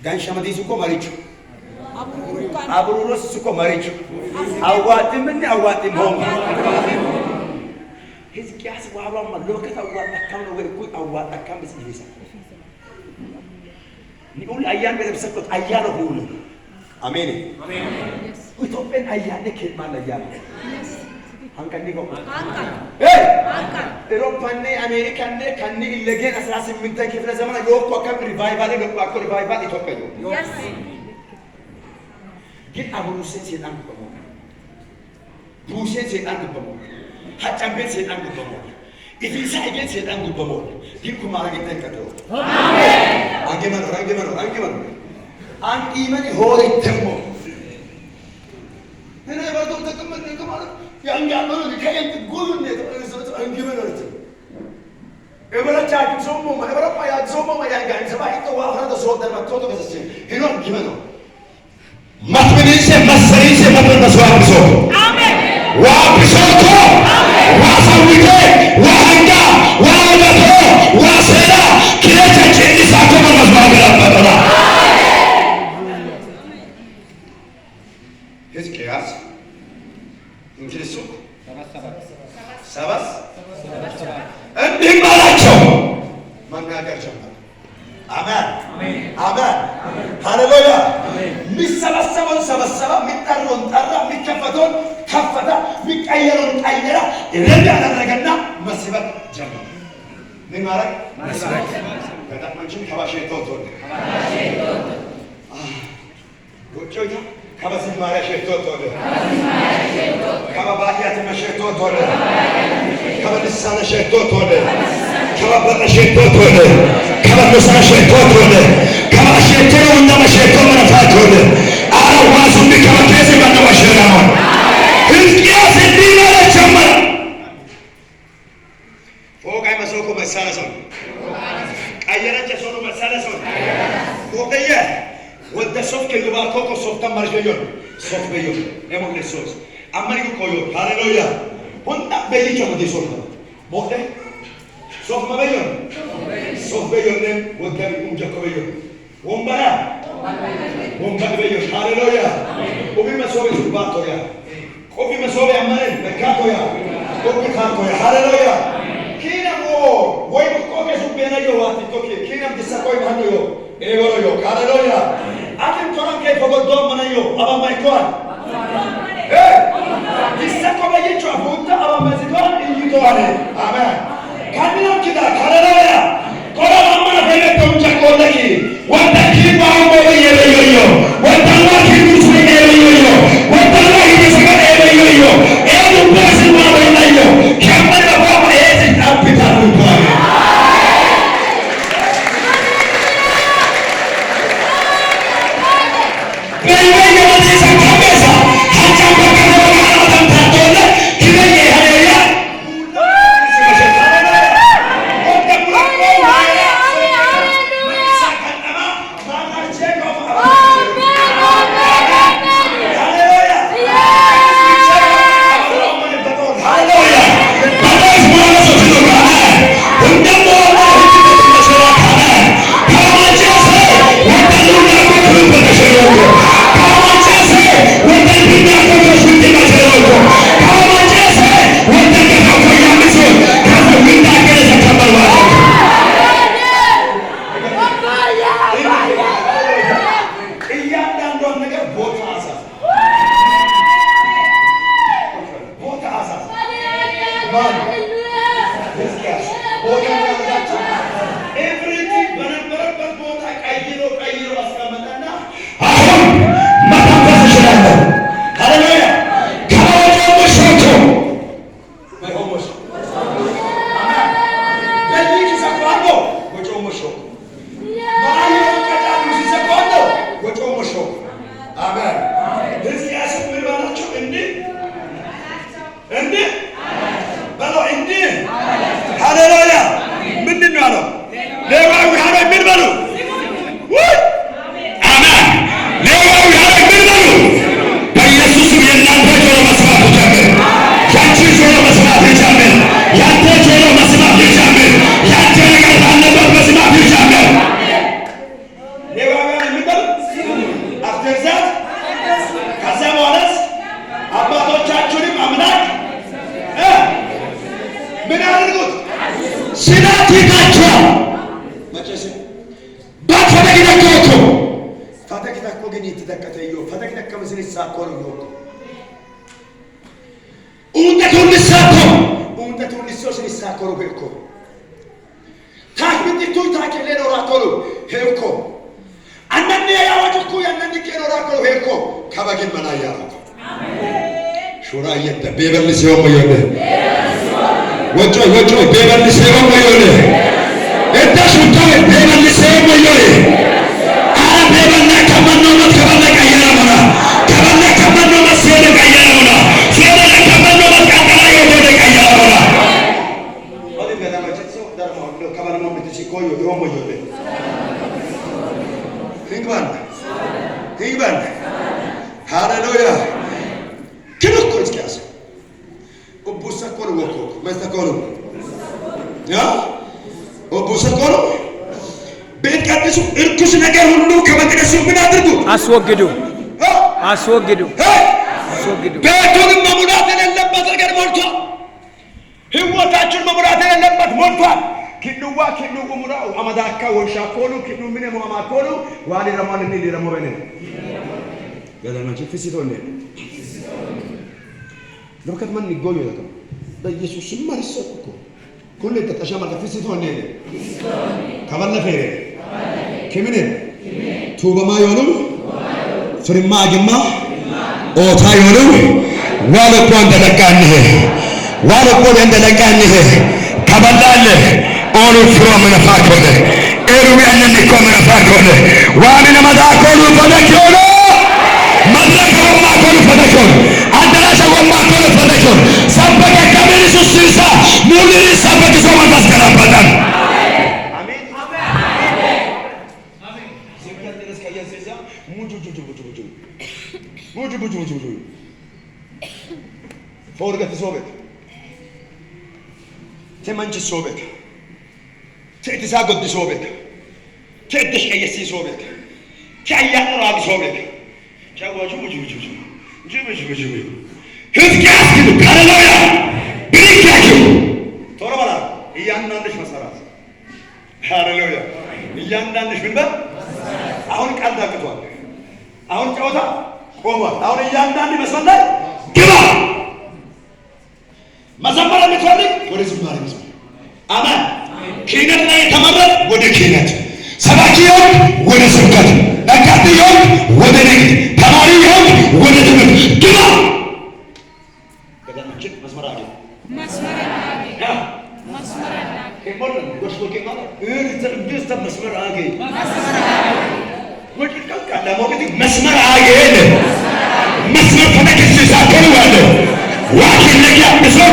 ጋንሻመዲ ሱቆ ማሪቹ አብሩሮስ ሱቆ ማሪቹ አዋጥም እንደ አዋጥም ሆም ሕዝቅያስ ዋራማ ሎከታ አዋጣ ካም ነው ወይ ኩይ አዋጣ ካም በስይሳ ኒኡል አያን በለብሰበት አያለ ሁሉ አሜን አሜን ኢትዮጵያን አያለ ከማለ ያለ አንቀንዲ ነው አንቀ ኤሮፓና አሜሪካና ከኒ ለገን 18 ክፍለ ዘመን ዮኮ ከም ሪቫይቫል ለቋቆ ሪቫይቫል ኢትዮጵያ yes ግን አብሩ ሰይጣን ገበሞ ቡሴ ሰይጣን ገበሞ ሐጫቤት ሰይጣን ገበሞ ኢፊሳ ይገት ሰይጣን ገበሞ ዲኩ ማረግ ተንቀደው አሜን አንገመን አንቂመን ሆይ ተሞ እኔ ባዶ ተቀመጥ ማለት ያንጋመን ከየት ጉልኔ ተሰጥ አንገመን አለ እበረቻችሁ ሶሞ ማበረፓ ያ ሶሞ ያንጋን ሰባይ ተዋፍራ ተሶደ መጥቶ ከሰሰ ሄኖ አንገመን ማትበንሰ መሰሪሰ መበረሰዋብሶ አሜን ዋብሶቶ ዋሳዊቴ ዋንጋ ዋለቶ ዋሰላ ከየት ጭንሳቶ መስማገራ ተጠራ ሕዝቅያስ እንግሊዙ ሰባስ እንዲህ ማላቸው መናገር ጀመረ አሜን አሜን ሃሌሉያ ሚሰበሰበውን ሰበሰበ ሚጠራውን ጠራ ሚከፈተውን ከፈተ ሚቀየረውን ቀየረ ረዳ ያደረገና መስበክ ጀመረ ምን ማለት መስበክ በጣም አንቺም ከባሸቶ ተወደ ጎጆኛ ከበዝማሬ ሸቶ ተወደ ከባባያት መሸቶ ተወደ ከበልሳነ ሸቶ ተወደ ከበበረ ሸቶ ተወደ ከበልሳነ ሸቶ ተወደ ከበሸቶ እና መሸቶ መነፋት ተወደ አራዋሱ ቢከበከሰ ባነዋሸራ ነው ሕዝቅያስ እንዲህ ማለት ጀመረ ፎቃይ መስኮ መሳለሰው ቀየረች ሶኑ መሳለሰው ፎቀየ ወደ ሶፍ ከግባቶ ኮሶፍታ ማርጀዮን ሶፍ በዮ ለሞለሶስ አማሪኩ ኮዮ ሃሌሉያ ወንዳ በይጆ መዲሶፍ ሞደ ሶፍ ማበዮን ሶፍ በዮን ወደ ቢቁም ጀኮበዮ ወንባራ ወንባራ በዮ ሃሌሉያ ኦቢ መስኦብ ሱባቶያ ኦቢ መስኦብ አማን በካቶያ ኦቢ ካቶያ ሃሌሉያ ኪናሞ ወይ ኮከ ሱቤናዮ ዋት ቶኪ ኪናም ዲሳኮይ ማኖዮ ኤጎሮዮ ሃሌሉያ አትን ቶራን ከይ ፈጎዶ ማናዮ አባማይቷል ዲሳኮበየቹ አቡታ አባማዚቷል ኢይቷል አሜን ካሚናም ኪዳ ሃሌሉያ ቆራ ማማና በለተው ጀኮለኪ ወንደኪ ባውቦ የለዮዮ ወንደላ ኪዱስ የለዮዮ ወንደላ ይሰጋ የለዮዮ ኤዱ ባስማ በላዮ ከመራ ባባ ኤዝ አፕታሉ ባባ فتكنا كوجني تدكتيو فتكنا كمزني ساكون يوكو أنت تقول لساكو أنت تقول لسوس لساكو بيركو تاك بدي توي تاك لين وراكولو هيركو أنني يا وجهكو أنني كين وراكولو هيركو كابجن منايا شورا يدا بيبل سيوم يوله وجوي بيبل سيوم يوله إنت شو توي بيبل سيوم يوله Hallelujah. Kino kois kiasi. Obusa kono woko. Mesta kono. Ya? Obusa kono. ቤት ቀድሱ እርኩስ ነገር ሁሉ ከመቅደሱ ምን አድርጉ? አስወግዱ። ቤቱን መሙላት የሌለበት ነገር ሞልቷል። ህይወታችን መሙላት የሌለበት ሞልቷል። ኪኑዋ ኪኑ ሙራው አማዳካ ወሻኮሉ ኪኑ ምን ሙአማኮሉ ዋሊ ረማን እንዲ ረሞበነ ገለማች ፍሲቶነ ለከት ማን ይጎዩ ያለው በኢየሱስ ስም ማርሰኩ ኩለ ተተሻማ ፍሲቶነ ከበለፈ كمنه توبة ما يقولون فرما جمّا أوتا يقولون ولا كون دلكانه كبدال أولو فرو من فاكونه إيروي أنني كون من فاكونه وامن ما داكولو فدكونه مدرسة وما كولو فدكون أدرسة وما كولو فدكون سبك كمل سوسيسا مولي سبك زمان بس كلام بدن ሙጁ ፎርገት ሶበት ተማንች ሶበት ተትሳጎድ ሶበት ተትሽ ከየሲ ሶበት ከያኑ ራብ ሶበት ቻዋጁ ሙጁ ህዝቅያስ ግን ሃሌሉያ ብሪካኪ ቶራባላ እያንዳንድሽ መሰራት ሃሌሉያ እያንዳንድሽ ምን በል አሁን ቃል ዳቅቷል አሁን ጨዋታ ቆሟል አሁን እያንዳንድ መስመር ላይ ግባ መዘመር የምትፈልግ ወደ ዝማሬ መስመር አሜን ክህነት ላይ የተመረጥ ወደ ክህነት ሰባኪ ይሁን ወደ ስብከት ነጋዴ ይሁን ወደ ንግድ ተማሪ ይሁን ወደ ትምህርት ግባ በደማችን መስመር አለ ከሞልን ወስዶ ከማለ እርጥብስተ መስመር አገ መስመር አገኘ መስመር ፈነክስ ሳከሩ አለ ዋኪን ለያ መስመር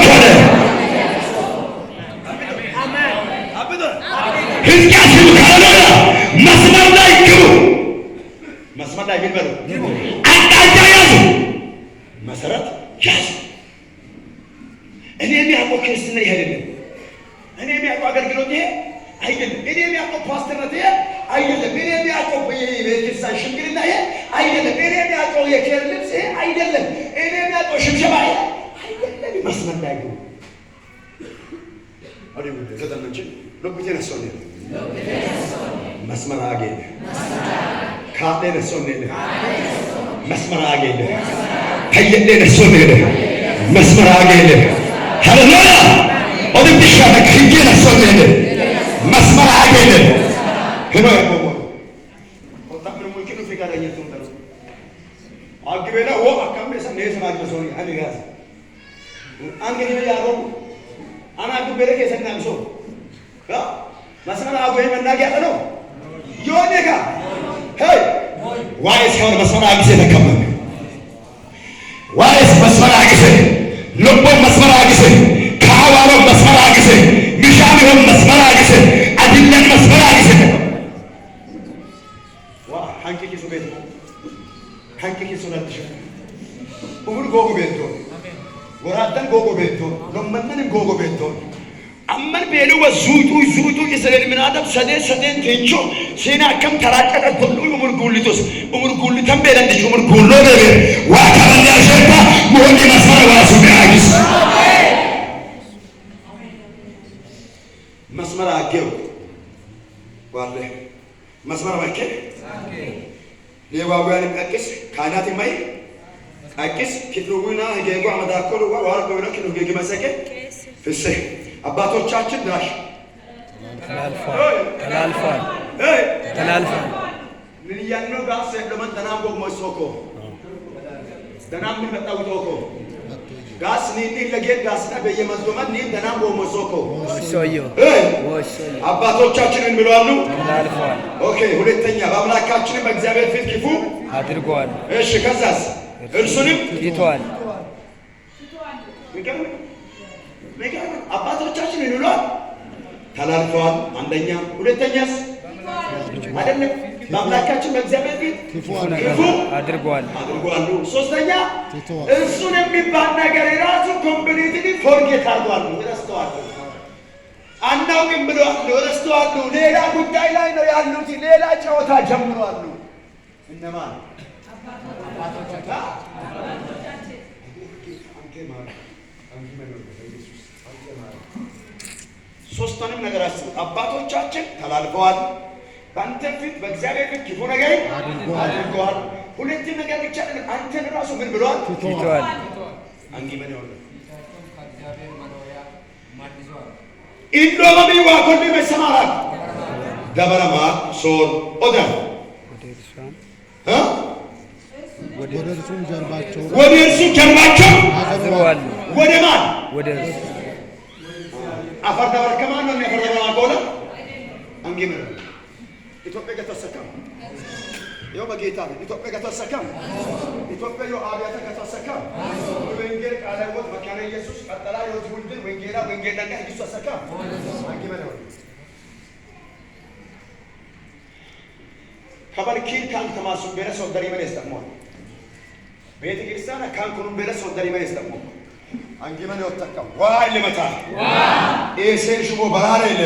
ህዝቅያስ ሃሌሉያ መስመር ላይ ግቡ መስመር ላይ ግቡ አቅጣጫ ያዙ መሰረት ያዙ እኔ የሚያውቀው ክርስትና ይሄ አይደለም እኔ የሚያውቀው አገልግሎት ይሄ አይደለም እኔ የሚያውቀው ፓስተርነት ይሄ አይደለም እኔ የሚያውቀው የቤተክርስቲያን ሽምግልና ይሄ አይደለም እኔ የሚያውቀው የኬር ልብስ ይሄ አይደለም እኔ የሚያውቀው ሽብሸባ ይሄ አይደለም መስመር ላይ ግቡ አሪው ዘጠነችን ሎክቴ ነሶኔ መስመር አገኘ ካለ ነሶኔ መስመር አገኘ ከየለ ነሶኔ መስመር አገኘ ሃሌሉያ ወደብሻ ከየ ነሶኔ መስመር አገኘ ሄሎ ያቆሞ ወጣምን ሙልኪኑ ፍቃደኝነቱ ተሩ አግቤላ ወ አካምበሰ ነሰ ማግበሶኒ አንጋስ አንገኒ ያሮ አና ግበረ ከሰናምሶ መስመር አጎይ መናገያ ነው ዮኔጋ ሄይ ዋይስ ሆነ መስመር አግሴ ተከመነ ዋይስ መስመር አግሴ ልቦ መስመር አግሴ ካዋሮ መስመር አግሴ ሚሻሚሮ መስመር አግሴ አዲለን መስመር አግሴ ዋ ሃንኪ ሱቤት ሃንኪ ሱናትሽ ኡሙር ጎጎ ቤቶ ወራደን ጎጎ ቤቶ ለመነን ጎጎ ቤቶ አመን ቤሉ ወዙቱ ይሰለል ምን አደብ ሰደን ተንቾ ሲና ከም ተራቀቀ ሁሉ ኡሙር ጉልቶስ ኡሙር ጉልተን ቤለን ዲሽ ኡሙር ጉሎ ቤ ዋካለ ያሸታ ሞኒ መስመር ዋሱ ቢያግስ መስመር አገው ዋለ መስመር ማይከ ሌዋውያን ቀቅስ ካህናት ማይ ቀቅስ ክትሩና ሄጌጎ አመዳኮሉ ዋርቆ ነው ክሉ ሄጌ መሰከ ፍሴ አባቶቻችን ድራሽ ተላልፏል ምን ያነው ጋር ለምን ተናም ቦግ መስኮ ተናም ምን መጣው ቶኮ ጋስ ኒኒ ለጌት ጋስና በየመስዶማት ኒ ተናም ቦግ መስኮ ወሶዮ አባቶቻችን እንብሏሉ ተላልፏል ኦኬ ሁለተኛ በአምላካችን በእግዚአብሔር ፊት ክፉ አድርጓል እሺ ከዛስ እርሱንም ይቷል አባቶቻችን እንብሏል ተላልፏል አንደኛ ሁለተኛስ አይደለም በአምላካችን በእግዚአብሔር ፊት ክፉ አድርጓል ሶስተኛ እሱን የሚባል ነገር ራሱ ኮምፕሊትሊ ፎርጌት አድርጓል ረስተዋል አናውቅም ብለዋል ረስተዋል ሌላ ጉዳይ ላይ ነው ያሉት ሌላ ጨዋታ ጀምረዋል እነማን ሶስቱንም ነገር አስቡ አባቶቻችን ተላልፈዋል በአንተ ፊት በእግዚአብሔር ፊት ክፉ ነገር አድርገዋል ሁለት ነገር ብቻ አንተን ራሱ ምን ብለዋል ትተዋል አንጊ ምን ይሆናል ኢንዶሚ ዋኮል በሰማራት ደበረማ ሶር ኦዳ ወደርሱ ጀርባቸው አዘዋል ወደማን ወደርሱ አፈር ደበር ከማን ነው የሚያፈርደው አቆለ አንጊ ምን ኢትዮጵያ ከተሰከም ይኸው በጌታ ኢትዮጵያ ከተሰከም ኢትዮጵያ ይኸው አብያተ ከተሰከም ወንጌል ቃለ ሕይወት መካነ ኢየሱስ ቀጠላ ሕይወት ወልድን ወንጌላ ወንጌል ነገር ይሰሰከም አንጊመነው ከበርኪል ካን ተማሱ በረሰው ደሪ መለስ ተሞል ቤተ ክርስቲያን ካን ኩኑ በረሰው ደሪ መለስ ተሞል አንጊመነው ተከም ዋይ ለመታ ኤሴን ሽቦ በራሬለ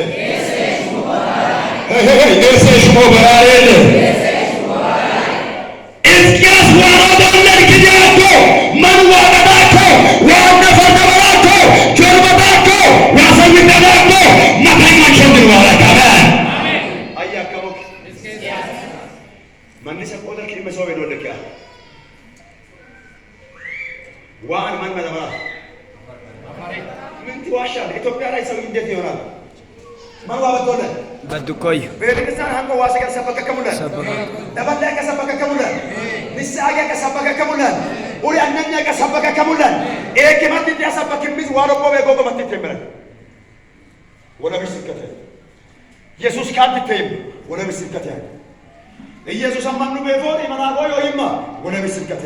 ኤሴሽሞ በራሬለ እስኪያስ ዋራዳለን ከጃቶ ማን ዋራዳቶ ዋና ፈርደባቶ ጆርባቶ ያሰይደባቶ ማታኛቸው ግን ዋራዳለ አሜን አያከቦክ እስኪያስ ማንሰ ቆዳ ከመሰው ወደለከ ዋን ማን መለማ ምን ትዋሻል ኢትዮጵያ ላይ ሰው እንዴት ይሆናል ማን ዋበቶለ በዱቆይ ቤተክርስቲያን አንቆ ዋሰገ ሰበከ ከሙለ ደበላ ከሰበከ ከሙለ ንስአገ ከሰበከ ከሙለ ኡሪ አነኛ ከሰበከ ከሙለ ኤከመት ያሰበከ ቢዝ ዋሮቆ በጎጎ መጥተምረ ወላ ቢስከተ ኢየሱስ ካንተም ወላ ቢስከተ ኢየሱስ አማኑ በፎር ይመናቆ ይማ ወላ ቢስከተ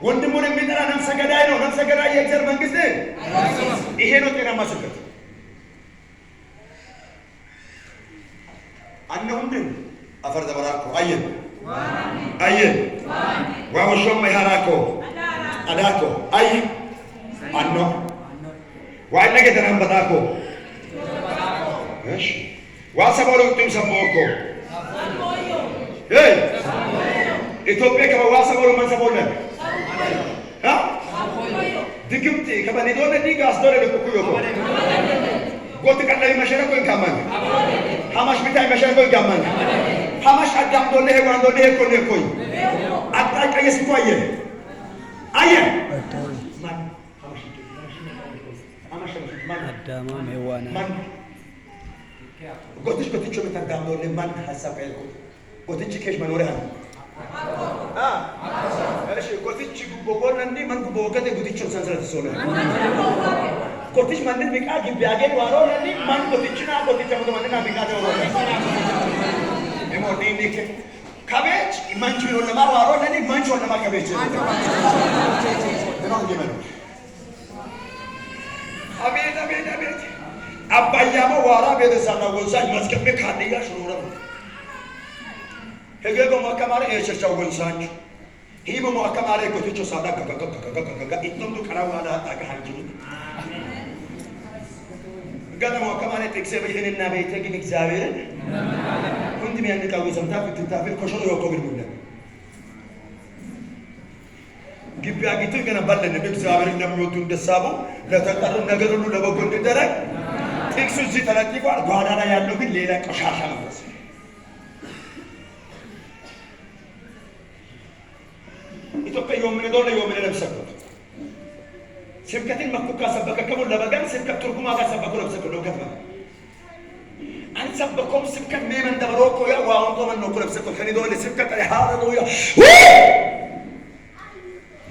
ወንድሙን የሚጠራ ነፍሰ ገዳይ ነው ነፍሰ ገዳይ የእግዚአብሔር መንግስት ይሄ ነው ጤናማ ስብከት አንሁንድን አፈር ደበራኮ አየን ዋወሾም ይሃራኮ አዳኮ አይ አኖ ዋነገ ተናምበታኮ እሺ ዋሰቦሎ ጥም ሰቦኮ ኤይ ኢትዮጵያ ከዋሰቦሎ መንሰቦለ ድግምት ከበኔዶነ ዲጋስ ዶለ ለኩኩዮኮ ጎት ቀላይ መሸረኮ እንካማን ሐማሽ ቢታይ መሸረኮ እንካማን ሐማሽ አዳም ዶለ ሄጓን ዶለ ሄኮ ነኮይ አጣቀ የስኳየ አየ ማን ሐማሽ ማን አዳማ ሜዋና ማን ጎትሽ ጎትቾ መታዳም ዶለ ማን ሐሳብ አይልኩ ጎትች ከሽ መኖሪያ እሺ ጎትች ጉቦጎን እንዲ ማን ጉቦገደ ጎትቾ ሰንሰለት ሶለ ጎትች ማንን ቢቃ ግቢ አገኝ ዋሮ እንዲ ማን ጎትችና ጎትች ማንን ቢቃ ደው ኤሞኒ ኒክ ካቤጅ ማንቹ ነው ለማዋሮ እንዲ ማንቹ ነው ለማካቤጅ ነው ገመኑ አቤት አቤት አቤት አባያሞ ዋራ ቤተሰና ወንሳይ መስከበ ካዲያ ሽሩራ ሄገጎ ማከማረ የቸርቻው ወንሳኝ ሂሞ ማከማረ ጎትቾ ሳዳ ከከከከከከከ ኢጥምዱ ቀራዋላ ታጋ ሀንጂ ገና ማከማረ ተክሰ በይህንና በይተ ግን እግዚአብሔር ሁንድም ያንቃው ዘምታ ፍትታፍል ኮሾሮ ወቆግል ሙለ ግቢ አግኝቶ ገና ባለን እግዚአብሔር እንደሚወዱ እንደሳቡ ለተቀሩ ነገር ሁሉ ለበጎ እንደደረግ ጥቅሱ እዚህ ተለጥፏል። ጓዳ ላይ ያለው ግን ሌላ ቆሻሻ መንፈስ ኢትዮጵያ የወምን ዶለ የወምን ለብሰኩ ስብከትን መኩካ ሰበከ ከሞላ ለበጋን ስብከት ትርጉማ ጋር ሰበከ ለብሰኩ ነው ከተማ አንሰበኩም ስብከት ሜመን ደብሮኮ ያ ዋውንቶ ምን ነው ለብሰኩ ከኒ ዶለ ስብከት ሃሌሉያ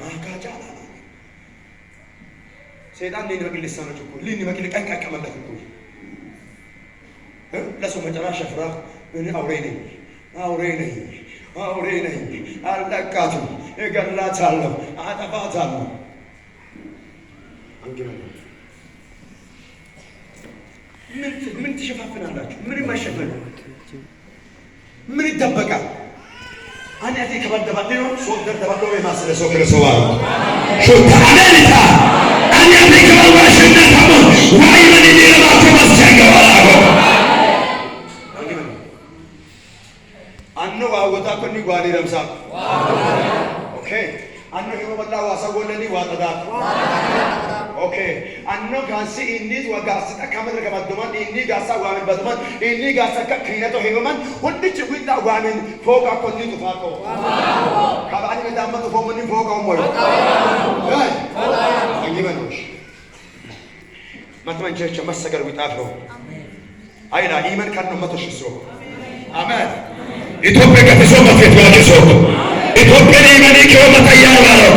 ማካጃ ሰይጣን ለኔ በግል ልሳኖች እኮ ለኔ በግል ቀንቃቃ መለክ እኮ ለሰው መጨረሻ ፍራ እኔ አውሬ ነኝ አለቃቱ እገላታለሁ አጠፋታለሁ አንገና ምን ትሸፋፍናላችሁ ምን ማሸፈን ምን ይደበቃል አንያቴ ከበደባቴ ነው ሶደር ተባለው የማስለሰው ክርስቶስ ሹታ አሜሪካ አንያቴ ከበዋሽና ታሞ ዋይ ምን ይለማቶ ማስቸገራው አንኖ ዋወታ ኮኒ ጓኒ ረምሳ ኦኬ አንኖ ይወላ ዋሳጎለኒ ዋጠዳ ኦኬ አንኖ ጋሲ ኢንዲዝ ወጋሲ ተካመረ ከመደማን ኢንዲ ጋሳ ዋምን በደማን ኢንዲ ጋሳ ከክሪነቶ ሄበማን ሁልጭ ዊጣ ዋምን ፎቃ ኮኒ ተፋቆ ካባኒ መዳመጡ ፎመኒ ፎቃው ሞይ አይ አንጊመኖሽ ማትማንቸቸ መሰገር ዊጣፎ አይና ኢመን ካን ነው መተሽሶ አሜን ኢትዮጵያ ከተሶ መፍት ባለሶ ኢትዮጵያ ለማኒ ከወጣ ያራሮክ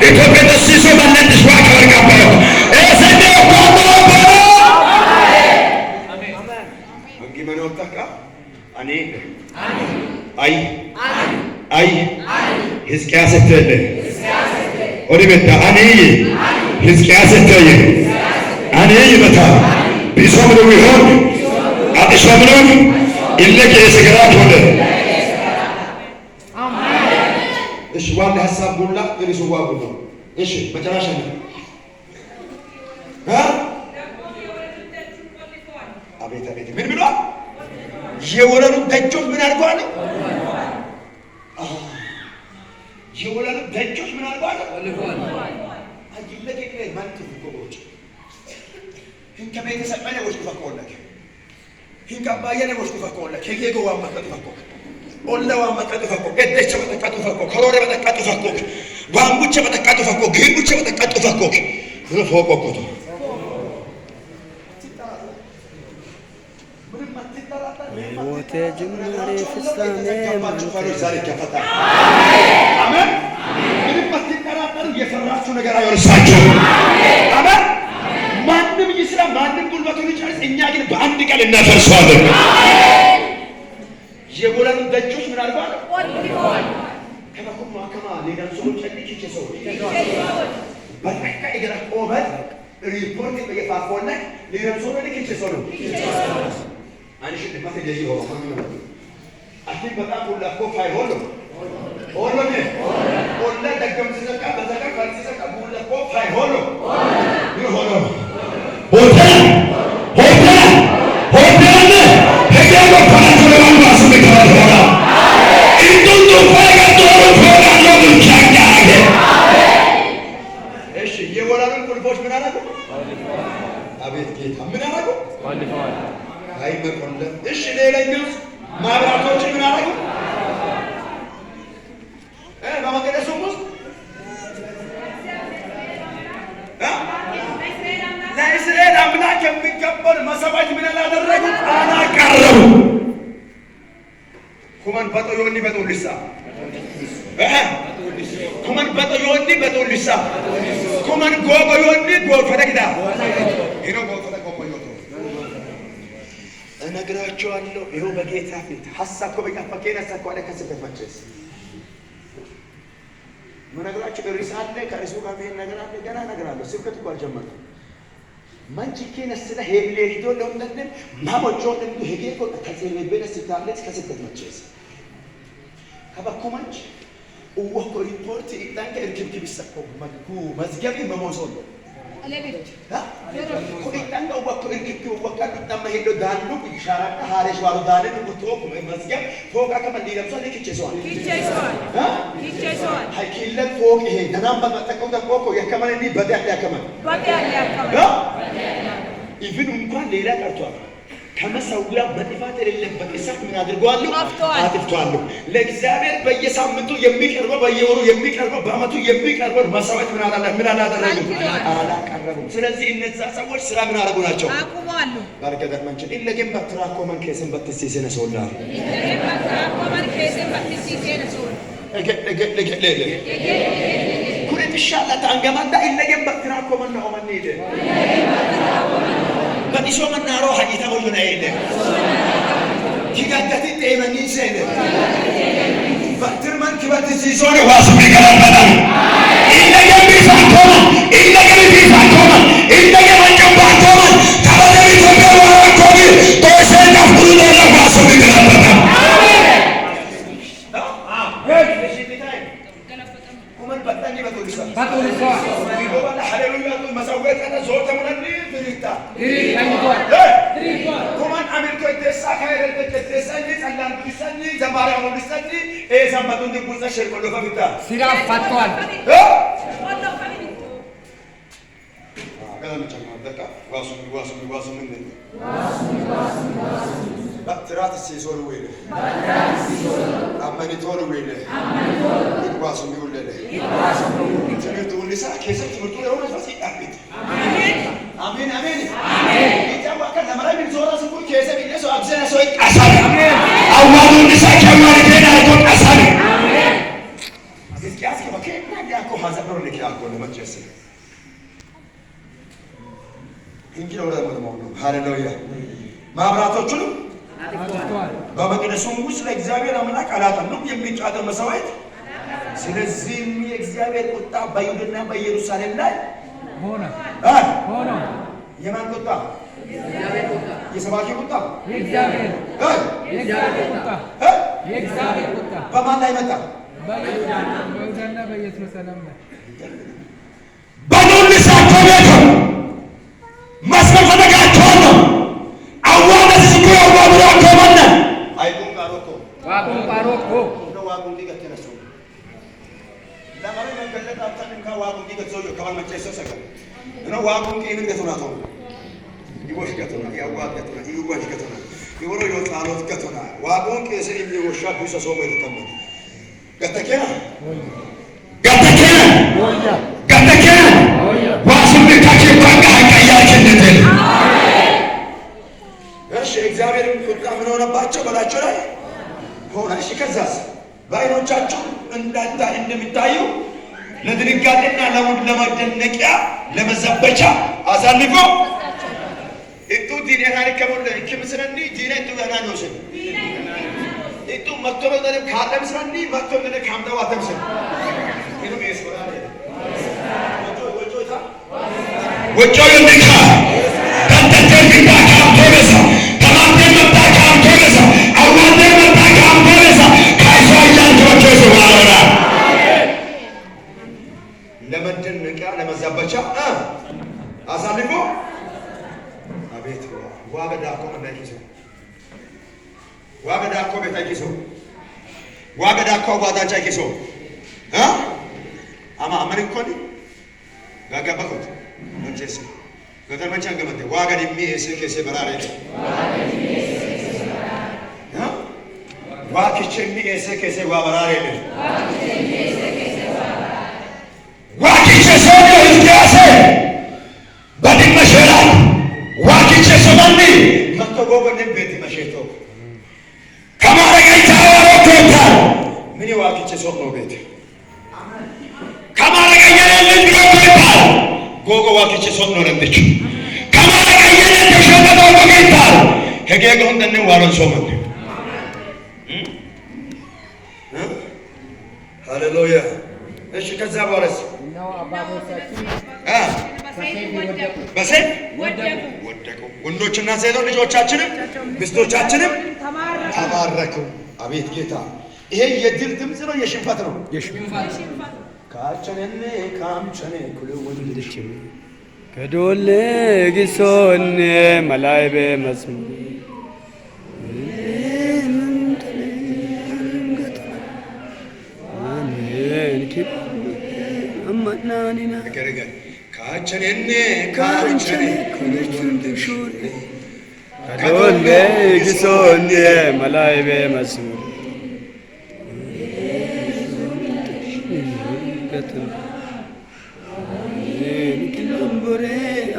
ኢትዮጵያ ተሲሶ ባለንሽ ዋካ ወርቃባው እሰደው ቆሞ አሜን አንጊመኖ ተካ አኔ አይ ሕዝቅያስ ተለ ወዲበታ አኔ ሕዝቅያስ ተለ አኔ ይመታ ቢሶምሩ ይሆን አጥሾምሩ ኢለከ የሰገራት ወደ እሺ ዋና ሐሳብ ሁላ እርሱ ዋጉ ነው እሺ መጨረሻ ነው አቤት ምን ብሏል የወለሉ ደጆች ምን አድርገዋል የወለሉ ደጆች ምን አድርገዋል አጅለከ ማንቱ ኮቦች እንከ ቤተሰብ ማለት ወስዱ ፈቆለከ hinka bayane woshtu fakolla kegego wa makatu fakko olla wa makatu fakko eddecha matakatu fakko korore matakatu fakko wambuche matakatu fakko gibuche matakatu fakko no foko koto wote jumare fistane manchufaro zare kafata amen ምንም ማትጠራጠሩ የፈራችሁ ነገር አይወርሳችሁ አሜን ማንም ይስራ ማንም ጉልበቱን ይጨርስ እኛ ግን በአንድ ቀን እናፈርሰዋለን አሜን የጎላን ደጆች ምን አድርጓል ወልደዋል ከማኩም ማከማ ሌላን ሰው ጨልጭ ይችላል በቃ እግራ ቆመት ሪፖርት በየፋፎና ሌላን ሰው ልክ ይችላል አንሽ ድማት ደይሮ አኪ በጣም ሁላ ኮፋ ይሆን ኦሎኔ ኦላ ደገም ሲዘካ በዘካ ካልሲዘካ ሁላ ኮፋ ይሆን ይሆን ሆቴል ሄገሎ ፓራቶላ ማስመካው ሆራ እንዱንዱ ፈገቶሩ ሆራሎ ምቻጋገ እሺ የወላሉን ቁልፎች ምን አደረጉ አቤት ጌታ ምን አደረጉ ወልደዋል አይ መቆለ እሺ ሌላኛው ማብራቶች ምን አደረጉ በመቀደሱ ውስጥ ለእስራኤል አምላክ የሚገባውን መሰዋዕት ምን አላደረጉ አላቀረቡ ኩመን በጦዮኒ በጦልሳ ኩመን በጦዮኒ በጦልሳ ኩመን ጎጎዮኒ ጎፈደግዳ ይኖ ጎፈደ ቆሞዮቶ እነግራቸዋለሁ ይኸው በጌታ ፊት ሐሳብ ኮ በቃ ፈከና ሰኳለ ከስበት መጨስ ምነግራችሁ እርሳለ ከእርሱ ጋር ምን ነገር አለ ገና ነገር አለ ስብከት እኮ አልጀመርኩም ማንቺኬን ስለ ሄብሌ ሂዶ ለምንድን ማሞጆን እንዱ ሄጌኮ ከዘለበነ ሲታለት ከስበት መጨስ ከበኩማች ወኮ ሪፖርት ይጣንከ እርግብት ቢሰኮ ማኩ መዝገብ መሞሶሎ አለቤት ኮ ይጣንከ ወኮ እርግብት ወካ ተማ ሄዶ ዳሉ ይሻራካ ሃሬሽ ዋሩ ዳለ ወጥቶ መዝገብ ፎቃ ከመንዲ ለብሶ ለኪቸሶን ሃይኪለ ፎቅ ይሄ ተናም በተቀው ተቆቆ የከመንዲ በዲያ ያከመን ኢቭን እንኳን ሌላ ቀርቷል ከመሰዊያ መጥፋት የሌለበት እሳት ምን አድርጓለሁ? አጥፍቷለሁ። ለእግዚአብሔር በየሳምንቱ የሚቀርበው በየወሩ የሚቀርበው በአመቱ የሚቀርበው መስዋዕት ምን አላደረጉም? አላቀረቡም። ስለዚህ እነዛ ሰዎች ስራ ምን አደረጉ ናቸው? አቁመዋል። ባርከዳት መንችን ኢለገን በትራኮ መንከስን በትሲሰነ ሶላር ኩረት ሻላት አንገማንዳ ኢለገን በትራኮ መንና ኦመኒደ በዲሶ መናሮ ሀዲታ ወዩና ይደ ኪጋዳቲ ተይመኒ ሰይደ በትርማን ክበት ሲሶነ ዋሱ ይገራበታ ኢለገን ቢፋኮማ ኢለገን ቢፋኮማ ኢለገን ወንጀባኮማ ታበደ ኢትዮጵያ ወራኮቢ ተሰና ሁሉ ነው ዋሱ ይገራበታ ሃሌሉያ መሰወት አነ ዞርተ ሙነኒ ፍሪታ ኩማን አሜሪካ ደሳ ካይረል ደሳኒ ጸላን ቢሰኒ ዘማሪያው ቢሰኒ ሰንበቱን ዲቡዛ ሸርቆሎ ፈቢታ ሲራ ፈቷል ገና ጨማደቃ ዋሱ ምን በትራት ሲሶር ወይለ አመኒቶር ወይለ ዋሱ ሚውለለ ትምህርቱ ልሳ ከሰት ትምህርቱ ለሆነ ፈሲ አቤት አሜን አሜን አሜን ይታወቃ ለማራም ዞራ ስኩ ከሰብ ይለሶ አብዘና ሰው ይቃሳል አዋዱ ልሳ ከማሪ ደና ይቆጥ አሳል አሜን እስኪያስ ከመከና ያኮ ሀዘብሮ ለኪያኮ ለመጨስ እንግዲህ ወደ ነው ሃሌሉያ ማብራቶቹንም በመቅደሱም ውስጥ ለእግዚአብሔር አምላክ አላጠኑም የሚቃጠል መስዋዕት። ስለዚህም የእግዚአብሔር ቁጣ በይሁዳና በኢየሩሳሌም ላይ ሆነ። የማን ቁጣ? የሰባኪ ቁጣ? የእግዚአብሔር ቁጣ። በማን ላይ መጣ? በይሁዳና በኢየሩሳሌም ላይ በኑን ሳኮቤቶ ማስፈፈደጋቸው ነው እግዚአብሔርን ቁጣ ምን ሆነባቸው በላቸው ላይ ሆነ። እሺ ከዛስ በዓይኖቻቸው እንደሚታዩ ለድንጋጤና ለመደነቂያ ለመዘበቻ አሳልፎ እቱ ዲኔናሪ ከሞለ ከምስረኒ ዲኔ ዱራና ነው ሰ እቱ መክተሮ ደለም ካለም ስረኒ መክተሮ ደለም ካምዳው አተምሰ ይኑ ይስራለ ወጆ ይንካ ተንተን ቢታ ካምቶለሳ ተማምተን መጣ ካምቶለሳ አዋንደን መጣ ካምቶለሳ ካይሳያን ጆጆስ ዋራ ለመደነቂያ ለመዘበቻ አሳልፎ አቤት ዋገዳኮ እንደኪሶ ዋገዳኮ በታኪሶ ዋገዳኮ ጓዳቻ ኪሶ አማ አመሪኮኒ ጋጋባኮት መንጀስ ገተመቻ ገመተ ዋገድ የሚኤስ ከሰ በራሬ ዋኪች የሚኤስ ከሰ ዋበራሬ ዋኪች ሰው ይስያሰ በድመሸራ ዋኪች ሰማኒ መተጎበን ቤት መሸቶ ከማረጋይ ታወሮከታ ምን ዋኪች ሰው ነው ቤት ከማረጋይ ያለኝ ብሮከታ ጎጎ ዋኪች ሰው ነው ለምች ከማረጋይ ያለኝ ተሸነዶ ጎጌታ ሄጌጎ እንደነ ዋሮን ሶመን ሃሌሉያ። እሺ ከዛ በኋላስ ነው አባቶቻችን በሰይፍ ወደቁ። ወንዶችና ሴቶች ልጆቻችንም ሚስቶቻችንም ተማረኩ። አቤት ጌታ! ይሄ የድል ድምፅ ነው የሽንፈት ነው? የሽንፈት። ካቸነኔ ካምቸኔ ኩሉ ወንድልሽ ከዶል ግሶን መላይበ መስሙ አማናኒና ገረገ ካቸነኔ ካምቸኔ ኩሉ ወንድልሽ ከዶሌ ግሶኔ መላይቤ መስሙር ቡሬ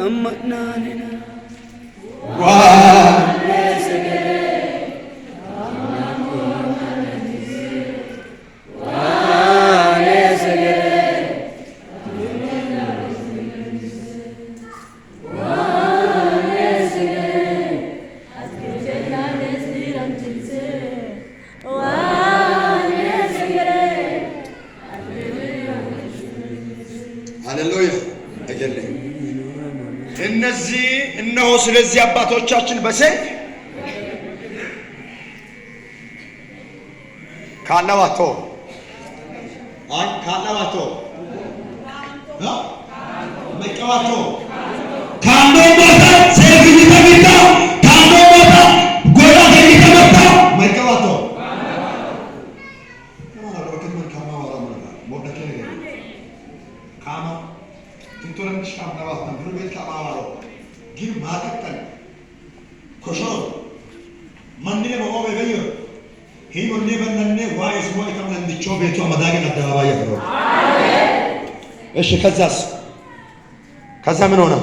አማናኔና ሃሌሉያ አይደለም። እነዚህ እነሆ ስለዚህ አባቶቻችን በሰይፍ ካናዋቶ ካናዋቶ መጫዋቶ ካንዶ ቦታ ሰይፍ ይተሚታ ካንዶ ቦታ ጎራ ይተመታ መጫዋቶ ትንቶረንሽ ካምናዋት ነው ብሎ ቤት ካማዋሮ ግን ማቀጠል ኮሾ ማንኔ በኦበ በየ ሂሞኔ በነኔ ዋይስ ወይ ተመንድቾ ቤቱ አመዳገን አደባባይ ያፈሩ እሺ ከዛ ምን ሆነ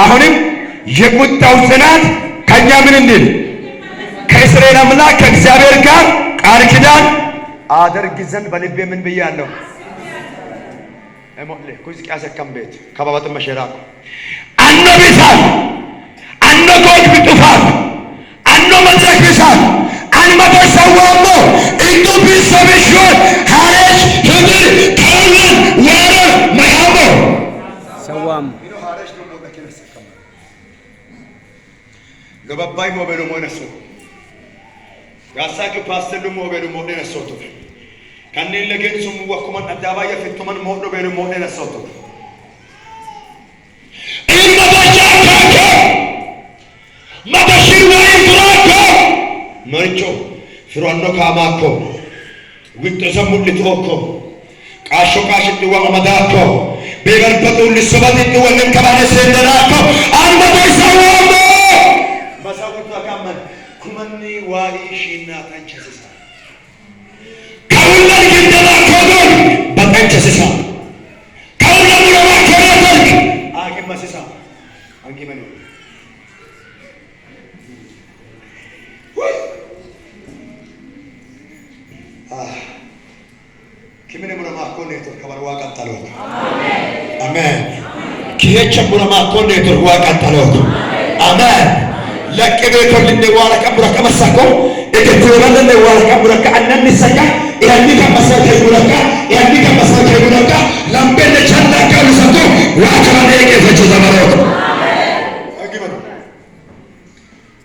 አሁንም የቁጣው ጽናት ከኛ ምን እንድል ከእስራኤል አምላክ ከእግዚአብሔር ጋር ቃል ኪዳን አደርግ ዘንድ በልቤ ምን ብያለሁ እሞለ ኩዚ ቃሰከም ቤት ከባባጥ መሸራኩ አኖ ቢሳል አኖ ጎግ ቢጥፋት አኖ መድረክ ቢሳል አንመቶ ሰዋሞ እንዱ ቢሰብሽን ሃሬሽ ህድር ከውልን ወረ መሃቦ ሰዋም ሃሬሽ ደሞ በከነሰከም ገባባይ ሞበሎ ሞነሱ ጋሳከ ፓስተር ደሞ ሞበሎ ሞነሰውቱ kanneen lageen sun wakkuman addaabaa fittuman moodho beenu moodhee nassootu ilma bachaakaake mabashir waa'ee duraakko maricho firoanno kaamaakko wixxosa mul'itookko qaasho qaashidhiwwan amadaakko beegalbaxuulli sobatitti wallin kabaane seendanaakko anmato isaa waammo masaawwatu akamman kumanni waa'ee shiinnaa tanchasisa Sisa kau nak mula kereta agen masih sah agen mana kimene mula makone tu kabar wakan talok amen kiyecha mula makone tu wakan talok amen lakini tu linde wala kabura kamasako ekaturan linde wala kabura kaanan nisaya iandika masaka yuraka iandika masaka yuraka lambele chanda kalusato wakana nege facho zamaroko agimano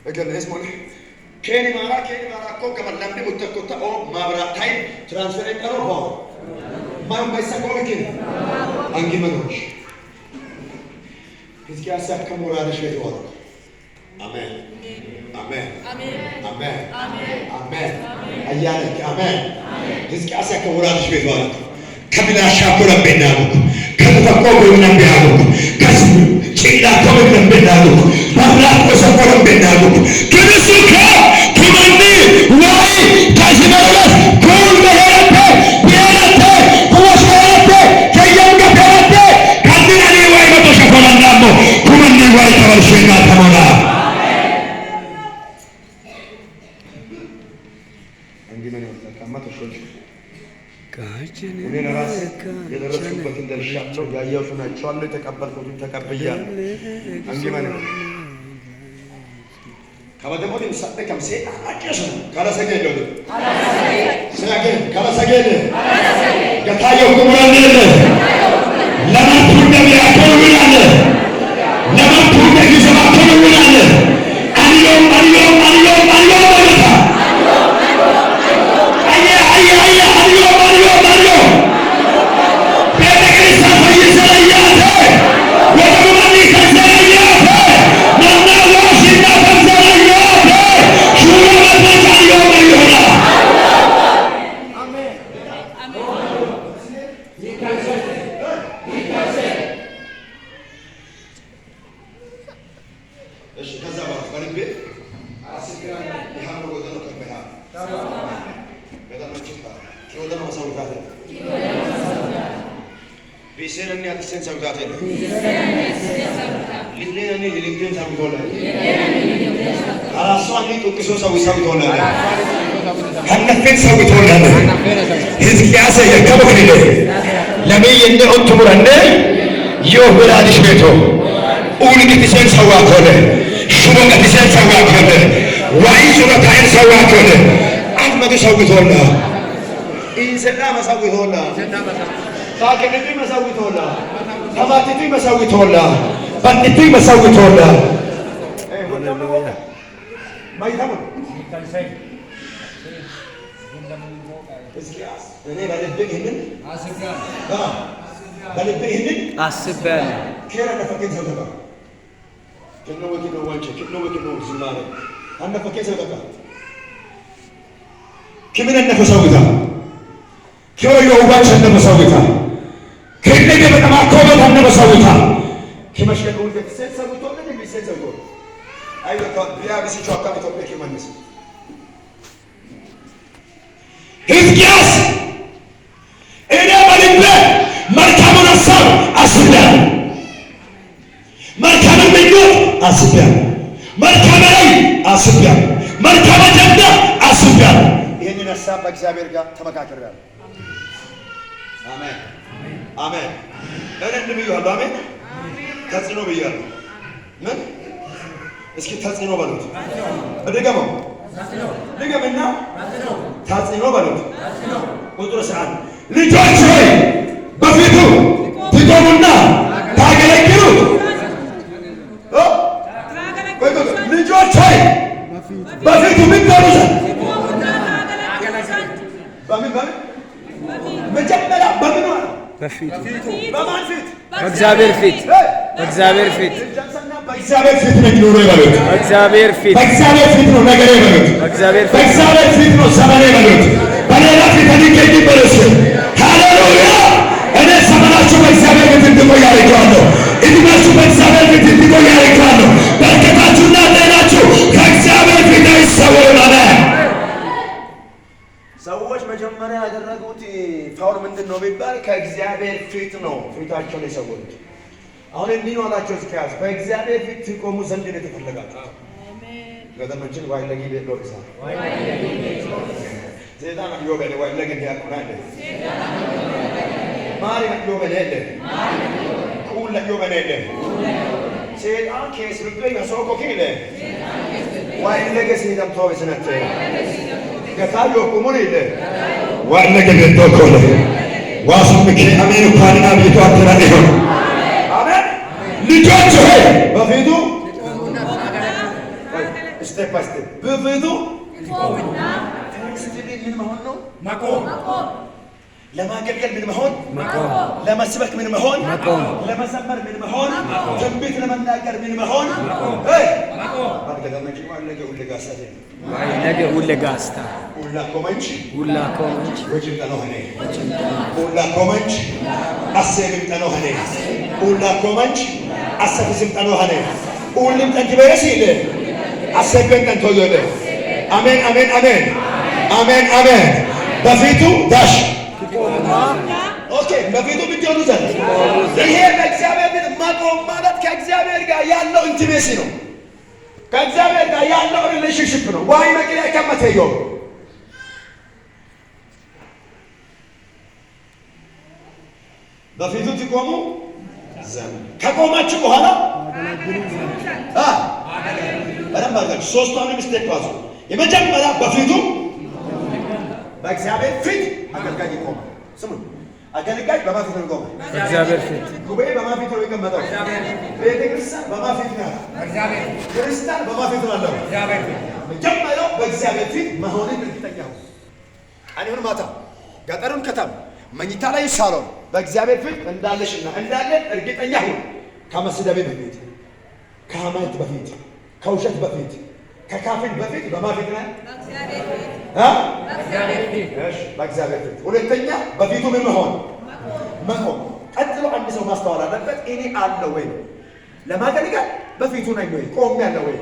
agale esmoni keni mara ko kamal lamne mutakota o mabra time transfer karo ho mam baisa ko kin angimano इसके आसे आपका मुराद शेर हुआ आमेन आमेन आमेन आमेन अय्यान आमेन इसके आसे आपका मुराद शेर हुआ कबिला शाकुर बेनालुक कबको बेनालुक कसम चिल्ला को बेनालुक बाबला को सफर बेनालुक किरसुका किमंदी वाई काजिमारस कोल मेहरते बेरते होशरते कयंगा बेरते कादिनानी वाई मतो शफरंदामो कुमंदी वाई तवशेना तमोना አንዲ ምን ይወጣ ከማቶ ሾልሽ እኔ ለራሴ የደረስኩበትን ደርሻለሁ። ያየሁትን አይቼዋለሁ። የተቀበልኩትን ተቀብያለሁ። አንዲ ምን ነው ከበደሞት የሚሰጠከም ሴት አጨሰ ካላሰገደ ካላሰገደ ገታየው ኩምራን ለማቱ እንደሚያከው ይላል ለማቱ እንደሚሰማከው ይላል አልዮም ማለታ Biserani atisen savdate. Lileni lilinten savdola. Araswani to kiso savdola. Hannafen savdola. Hizkiyase yakabukile. Lami yende ontumurande. Yo beradish beto. Uli kitisen savakole. Shumon kitisen savakole. Wai surataen savakole. Ahmadu savdola. İnselama savdola. Sakinti masawitola, Hamati masawitola, Banditi masawitola. Maytamun. Eskias. Ini balik begini. Asibban. Balik begini. Asibban. Kira anda fakir saudara. Kino wanci, kino zimare. Anda fakir saudara. Kimina anda fasawita. Kyo yo wanci anda fasawita. Kennedy በጣም አኮበት አነበሰውታ ከመሽከሩ ለተሰሰ ወጥቶ ለሚሰሰ ወጥቶ አይወጣ ቢያብስ ቾካ ኢትዮጵያ ከመንስ ሕዝቅያስ እኔ በልቤ መልካሙን ሐሳብ አስቤያለሁ መልካሙን ምኞት አስቤያለሁ መልካም ራዕይ አስቤያለሁ መልካም አጀንዳ አስቤያለሁ ይሄንን ሐሳብ በእግዚአብሔር ጋር ተመካክሬያለሁ አሜን አሜን እኔ ብያለሁ አሜን ተጽዕኖ ብያለሁ ምን እስኪ ተጽዕኖ በሉት እደገመው ድገምና ተጽዕኖ በሉት ቁጥር 1 ልጆች ሆይ በፊቱ ትቆሙና ታገለግሉት ልጆች ሆይ በፊቱ ትቆሙ በምን መጀመሪያ በምን በፊት በማን ፊት በእግዚአብሔር ፊት በእግዚአብሔር ፊት በእግዚአብሔር ፊት ነው የሚኖረው ይበሉት በእግዚአብሔር ፊት በእግዚአብሔር ፊት ነው ነገሬ ይበሉት በእግዚአብሔር ፊት በእግዚአብሔር ፊት ነው ዘመኔ ይበሉት በሌላ ፊት እንዲገኝ ይበሉት ሃሌሉያ እኔ ዘመናችሁ በእግዚአብሔር ፊት እንዲቆይ አደርጋለሁ እድሜያችሁ በእግዚአብሔር ፊት እንዲቆይ አደርጋለሁ በረከታችሁና ጤናችሁ ከእግዚአብሔር ፊት አይሰወርም አሜን ሰዎች መጀመሪያ ያደረጉት ፋውል ምንድን ነው ቢባል ከእግዚአብሔር ፊት ነው ፊታቸውን የሰወሩት አሁን እንዲህ ነው አላቸው እስኪያዝ በእግዚአብሔር ፊት ትቆሙ ዘንድ ነው የተፈለጋችሁ ገደመችን ዋይለጊ ሎርሳ ዜዳና ዮበኔ ዋይለጊ ያቁናለ ማሪ ዮበኔ ለ ኩላ ዮበኔ ለ ሴጣን ከስርቤ ያሶኮ ኪለ ዋይለጊ ሲዳም ተወሰነተ ገታዮ ኩሙሪለ ዋይለጊ በቶኮለ ዋሱምኪ አሜን ኳልና ቢቱ አትራኔ ሆነ ልጆች ሆይ በፊቱ ስቴፕ ባይ ስቴፕ በፊቱ ምን መሆን ነው መቆም ለማገልገል ምን መሆን መቆም ለመስበክ ምን መሆን መቆም ለመዘመር ምን መሆን ትንቢት ለመናገር ምን መሆን መቆም ባልገዳመጪ ዋለገ ሁለጋሳተ ዋለገ ሁለጋስታ ሁላ ኮመንች ወጅንታ ነው ሆነ ሁላ ኮመንች አሰብም ነው ሆነ ሁላ ኮመንች አሰብም ነው ሆነ ሁሉም ተንጅበረስ ይለ አሰብም ተንቶዮለ አሜን አሜን አሜን አሜን አሜን በፊቱ ዳሽ ኦኬ በፊቱ ብትሆኑ ዘንድ ይሄ በእግዚአብሔር ፊት መቆም ማለት ከእግዚአብሔር ጋር ያለው ኢንቲሜሲ ነው ከእግዚአብሔር ጋር ያለው ሪሌሽንሺፕ ነው ዋይ መቅሪያ ከመተዮ በፊቱ ትቆሙ ዘንድ ከቆማችሁ በኋላ በደንብ አድርጋችሁ ሶስቱንም ስቴፕ ያዙ የመጀመሪያ በፊቱ በእግዚአብሔር ፊት አገልጋይ ይቆማል ስሙ አገልጋይ በማን ፊት ነው የሚቆመው በእግዚአብሔር ፊት ጉባኤ በማን ፊት ነው የሚቀመጠው ቤተ ክርስቲያን በማን ፊት ነው በእግዚአብሔር ክርስቲያን በማን ፊት ነው ያለው በእግዚአብሔር ፊት መጀመሪያው በእግዚአብሔር ፊት መሆንን እርግጠኛ ሁን አሁን ማታ ገጠሩን ከተማ መኝታ ላይ ሳሎን በእግዚአብሔር ፊት እንዳለሽና እንዳለ እርግጠኛ ሁን ከመስደብ በፊት ከሐሜት በፊት ከውሸት በፊት ከካፊር በፊት በማን ፊት ነው በእግዚአብሔር ፊት እሺ በእግዚአብሔር ፊት ሁለተኛ በፊቱ ምን መሆን ቀጥሎ አንድ ሰው ማስተዋል አለበት እኔ አለው ወይ ለማገልገል በፊቱ ነኝ ወይ ቆሜያለሁ ወይ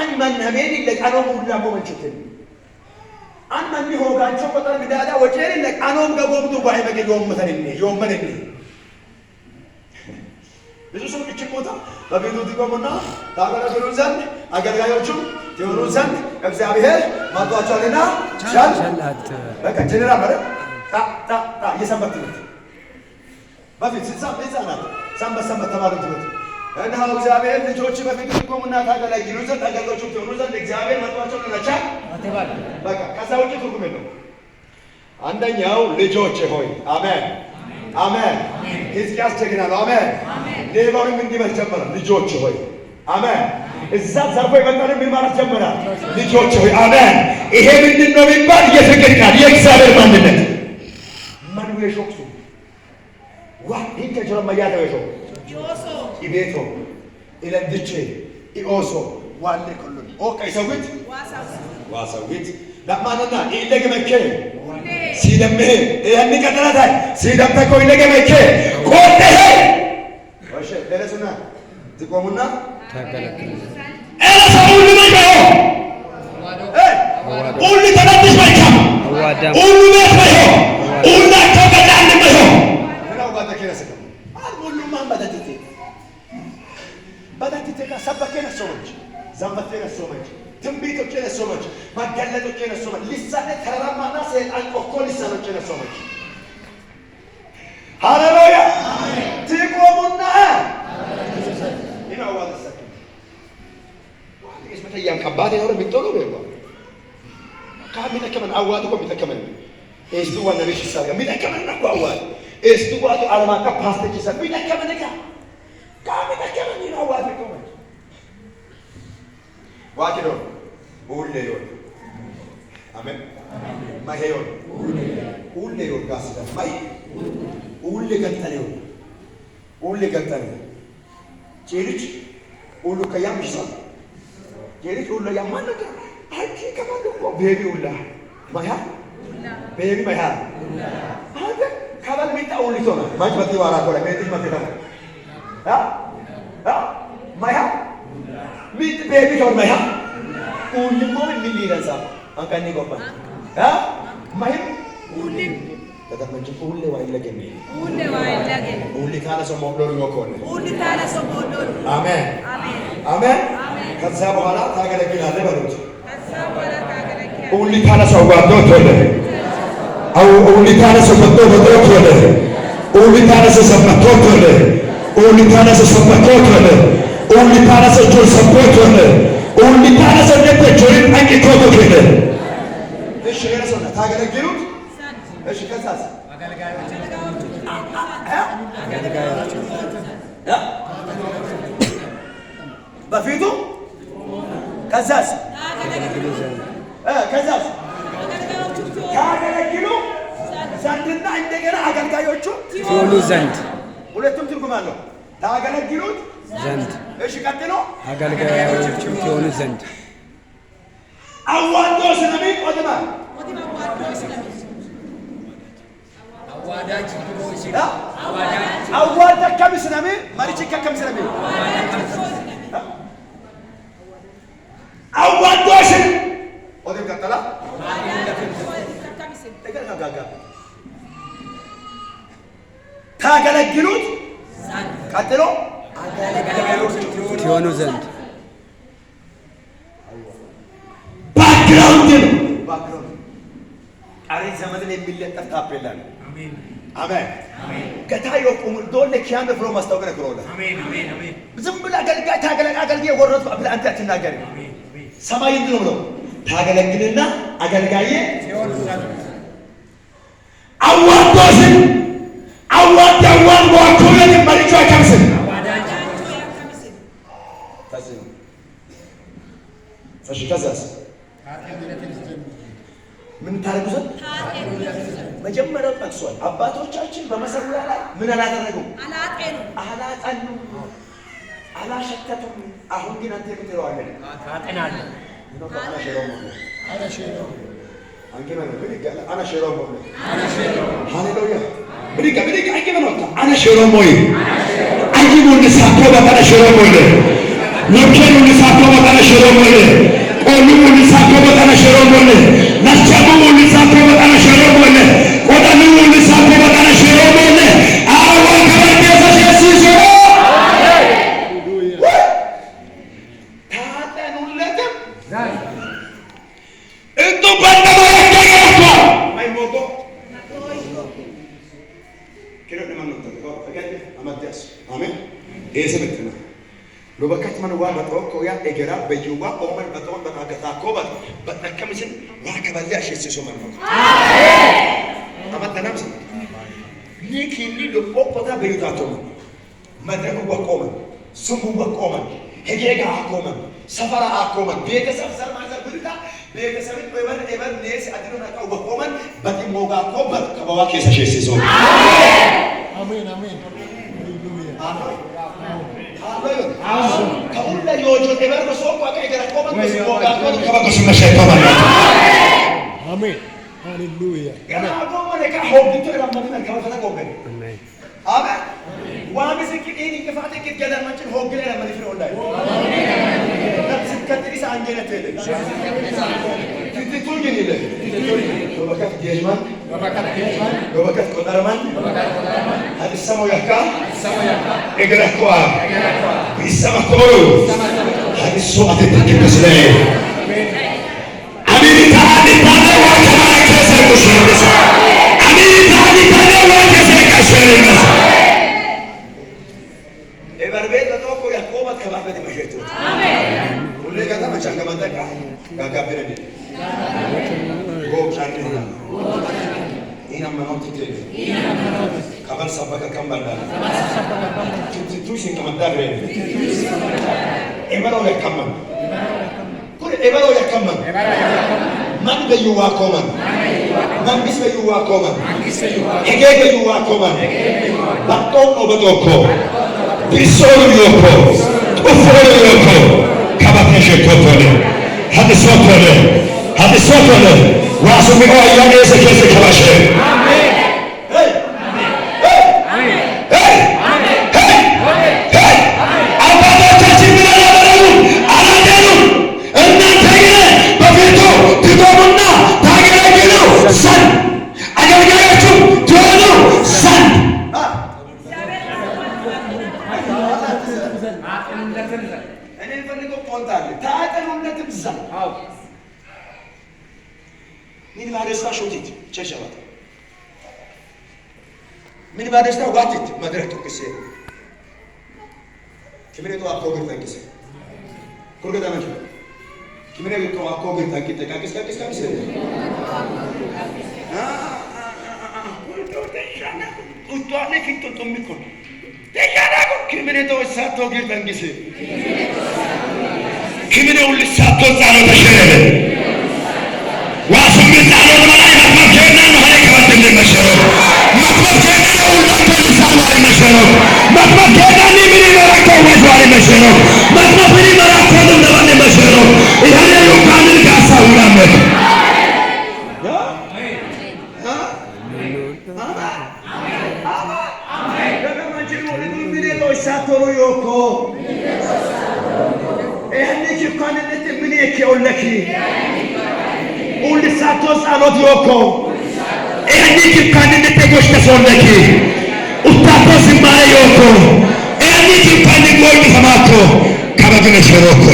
أن من همين لك أنا أقول لك ومن شتني أن من هو كان شو قطر بدادا وجهي لك أنا أقول دبي بقى يوم مثلا يوم من إني بيجو سو كيتش موتا بابيدو ديكو منا تاغلا بروزان አገልጋዮቹ የሆኑ ዘንድ እግዚአብሔር ማጧቸውና ቻላት በቃ ጀነራል ማለት ታ የሰንበት ትምህርት በፊት ህፃናት ሰንበት ተማሪዎች ትምህርት እና እግዚአብሔር ልጆች በፊት ቆሙና ታገለግሉ ዘንድ አገልጋዮቹ የሆኑ ዘንድ እግዚአብሔር ማጧቸውና ቻል በቃ ከዛ ውጪ ትርጉም የለውም። አንደኛው ልጆች ሆይ አሜን አሜን ሕዝቅያስ ጀግና ነው። አሜን ሌባውንም እንዲመል ጀመረ። ልጆች ሆይ አሜን እዛ ዘርፎ የመጣን ምን ማለት ጀመረ? ልጆች ሆይ አሜን። ይሄ ምንድን ነው የሚባል የፍቅር ቃል የእግዚአብሔር ማንነት ማን ወይሾክሱ ዋ ይሄ ጀራ ማያደረሾ ኢቤቶ ኢለንድቼ ኢኦሶ ዋለ ኩሉ ኦካ ይሰውት ዋሳዊት ለማንና ኢለገመከ ሲደምህ ይሄን ቀጠላታይ ሲደምተኮ ኢለገመከ ቆጤ ወሸ ደረሱና ትቆሙና ታገለግሉ ሁሉ ማይባው ሁሉ ተነጥሽ ማይካም ሁሉ ቤት ማይሆ ሁሉ ተቀዳን ማይሆ ምናው ባተከረሰ ሁሉ ማን ባዳቲቴ ከሰበከነ ሰዎች ዘንበተነ ሰዎች ትንቢቶች ነሶች ማገለጦች ነሶች ሊሳነ ተራራማና ሰይጣን ቆቆ ሊሳኖች ነሶች ሃሌሉያ ትቆሙና ይናው ዋለሰ ዋንስ በተያም ከባድ ነው የሚጠሉ ነው ካሚና ከመን አዋድ እኮ ቢተከመን እስቱ ዋና ቢሽ ሳጋ ቢተከመን ነው አዋድ እስቱ ዋቱ አለማ ካፓስተች ሰ ቢተከመን ጋ ካሚና ከመን ነው አዋድ እኮ ዋኪዶ ሁሌዮን አሜን ማሄዮን ሁሌዮን ጋስዳ ማይ ሁሌ ገጠለው ጄልጅ ሁሉ ከያም ይሳል ጄልጅ ሁሉ ያማን ነገር አጂ ከማን ነው ቤቢ ሁላ ማያ ቤቢ ማያ አደ ካባል ሚጣ ሁሉቶና ማጅበቲ ዋራ ኮለ ቤቲ ማቴታ ማያ ሚጥ ቤቢ ጆን ማያ ሁሉም ምን ሊረሳ አንካኒ ቆባ ማይም ሁሉም ተደመጭ ሁሉ ዋይለገኝ ሁሉ ካለ ሰው ሞሎር ይወኮነ አሜን አሜን ከዛ በኋላ ታገለግላለህ በሉት ሁሉ ካለ ሰው ጋርዶ ተወለ አው ሁሉ ካለ ሰው መጥቶ ተወለ ሁሉ ካለ ሰው ሰምቶ ተወለ ሁሉ ካለ ሰው ሰምቶ ተወለ ሁሉ ካለ ሰው ጆር ሰምቶ ተወለ ሁሉ ካለ ሰው ደበ ጆር አንቂ ኮቶ ተወለ እሺ ገረሰና ታገለግሉት እሺ ከዛስ አገልጋዮች በፊቱ ከዛስ ታገለግሉ ዘንድና እንደገና አገልጋዮቹ ትሆኑ ዘንድ ሁለቱም ትርጉም አለው። ታገለግሉት ዘንድ እሺ ቀጥሎ አገልጋዮቹ ትሆኑ ዘንድ አዋዶ ስለሚቆጥማ አዋዳ ከምስነሜ ማሪቺካ ከምስነሜ አዋዶሽን ወደ ቀጠላ ታገለግሉት ቀጥሎ ትሆኑ ዘንድ ባክግራውንድ ነው። ቃሪ ዘመንን የሚለጠፍ ታፔላ ነው። አሜን ከታዮ ቁሙል ዶለ ኪያን ፍሮ ማስታወቂያ ከሮላ አሜን ዝም ብላ አገልጋይ ታገለግል ወረቱ አብላ አንተ አትናገር። ሰማይ እንዲህ ነው ብሎ ታገለግልና አገልጋዬ አዋዶሽን አዋድ ዋኮለን ማሪቹ አካምስን ታስብ ፈሽካዛስ ምን ታረጉ ዘንድ መጀመሪያው ጠቅሷል። አባቶቻችን በመሰዊያ ላይ ምን አላደረጉም? አላጠኑ፣ አላሸተቱም። አሁን ግን አንተ የምትለዋለህ ታጠናለህ። ሃሌሉያ ብድጋ Loken ulisato batana shero mole. Olu ulisato batana shero mole. Nachabu ulisato batana shero mole. Odanu ulisato batana shero mole. Awa kabate sa Yesu shero. Hallelujah. Taate nuletem. Ento banda moya kwa. Mai moto. Kero ne manotto. Agate amatias. Amen. Ese metrena. Lo bakkat man wa batoko ya egera beyuwa omar baton bakata kobat batakamisin wa kaballa shesiso man. Amen. Amata namsa. Nikini lo okota beyutato. Madraku wa koman. Sumu wa koman. Hegega koman. Safara koman. Beka safsar mazar bulta. Beka sabit ever nes adino na wa koman bati moga kobat kabawa kesa shesiso. Amen. Amen. Amen. كأولا يوجد إبرة سوق وكأجر كوما بسوق كما قسم الشيطان. آمين. هاليلويا. يا أبو ملك حب ترى مدينة كما فتح كوما. آمين. آمين. وامسك إني كفاتك كذا ما تشوف هو كذا ما نفر ولا. نفس كتير سانجينا تيلي. تقول جنيه. لو بكت جيجمان. لو بكت كدارمان. هذا السماء يحكى. إجرا كوا. بيسمع كورو. هذا السوء تتكلم بسلام. أمين تاني تاني وكما كسر كشريس. أمين تاني تاني وكسر كشريس. إبربيت لتوكو يحكومة كما بدي مشيتو. كل كذا ما شاء كمان تكا. كابيرني. غوب شانينا. إنا منوت تيجي. كمان سبكة كمان دار. تيجي كمان دارين. إبرو يكمل. كل إبرو يكمل. من بيوا كمان. من بيس بيوا كمان. إيجي بيوا كمان. باتون أبدوكو. بيسور يوكو. أفور يوكو. كابتن شكوتولي. هذا صوتولي. هذا صوتولي. واسمي أو أيام يسكت كباشة. آمين. هاي. هاي. هاي. هاي. هاي. أبدا تجيبنا لبرون. على دينون. الناس تيجي. بفيتو. تدومنا. تاجر يجيلو. سن. أجل جايتو. تونو. سن. أنا نفرق قنطاري. تاجرون نتبزن. من بعد استشهدت شجرة من بعد استوقعت ما درت كسر كمين تو أكوغر تانكسر كل كذا ما جوا كمين تو أكوغر تانكسر كاكس uttuanne kitto tommikon tekana ko kimene to satto gir tangise kimene ul satto zaro tashere واسم الزعلان ملاي مطلب جينا نهاية كبات من المشروع مطلب جينا نولاد الإنسان على المشروع مطلب جينا نمري مراكو وجوه على المشروع مطلب نمري مراكو دم على المشروع إهلا يوكان القاسة ولامك ساتورو يوكو إهني كيكون نتمنيك يقول لك قول ساتوس ألود يوكو إهني كيكون نتبوش تسولك أتاتوس ماري يوكو إهني كيكون نقول بسماكو كما كنا شروكو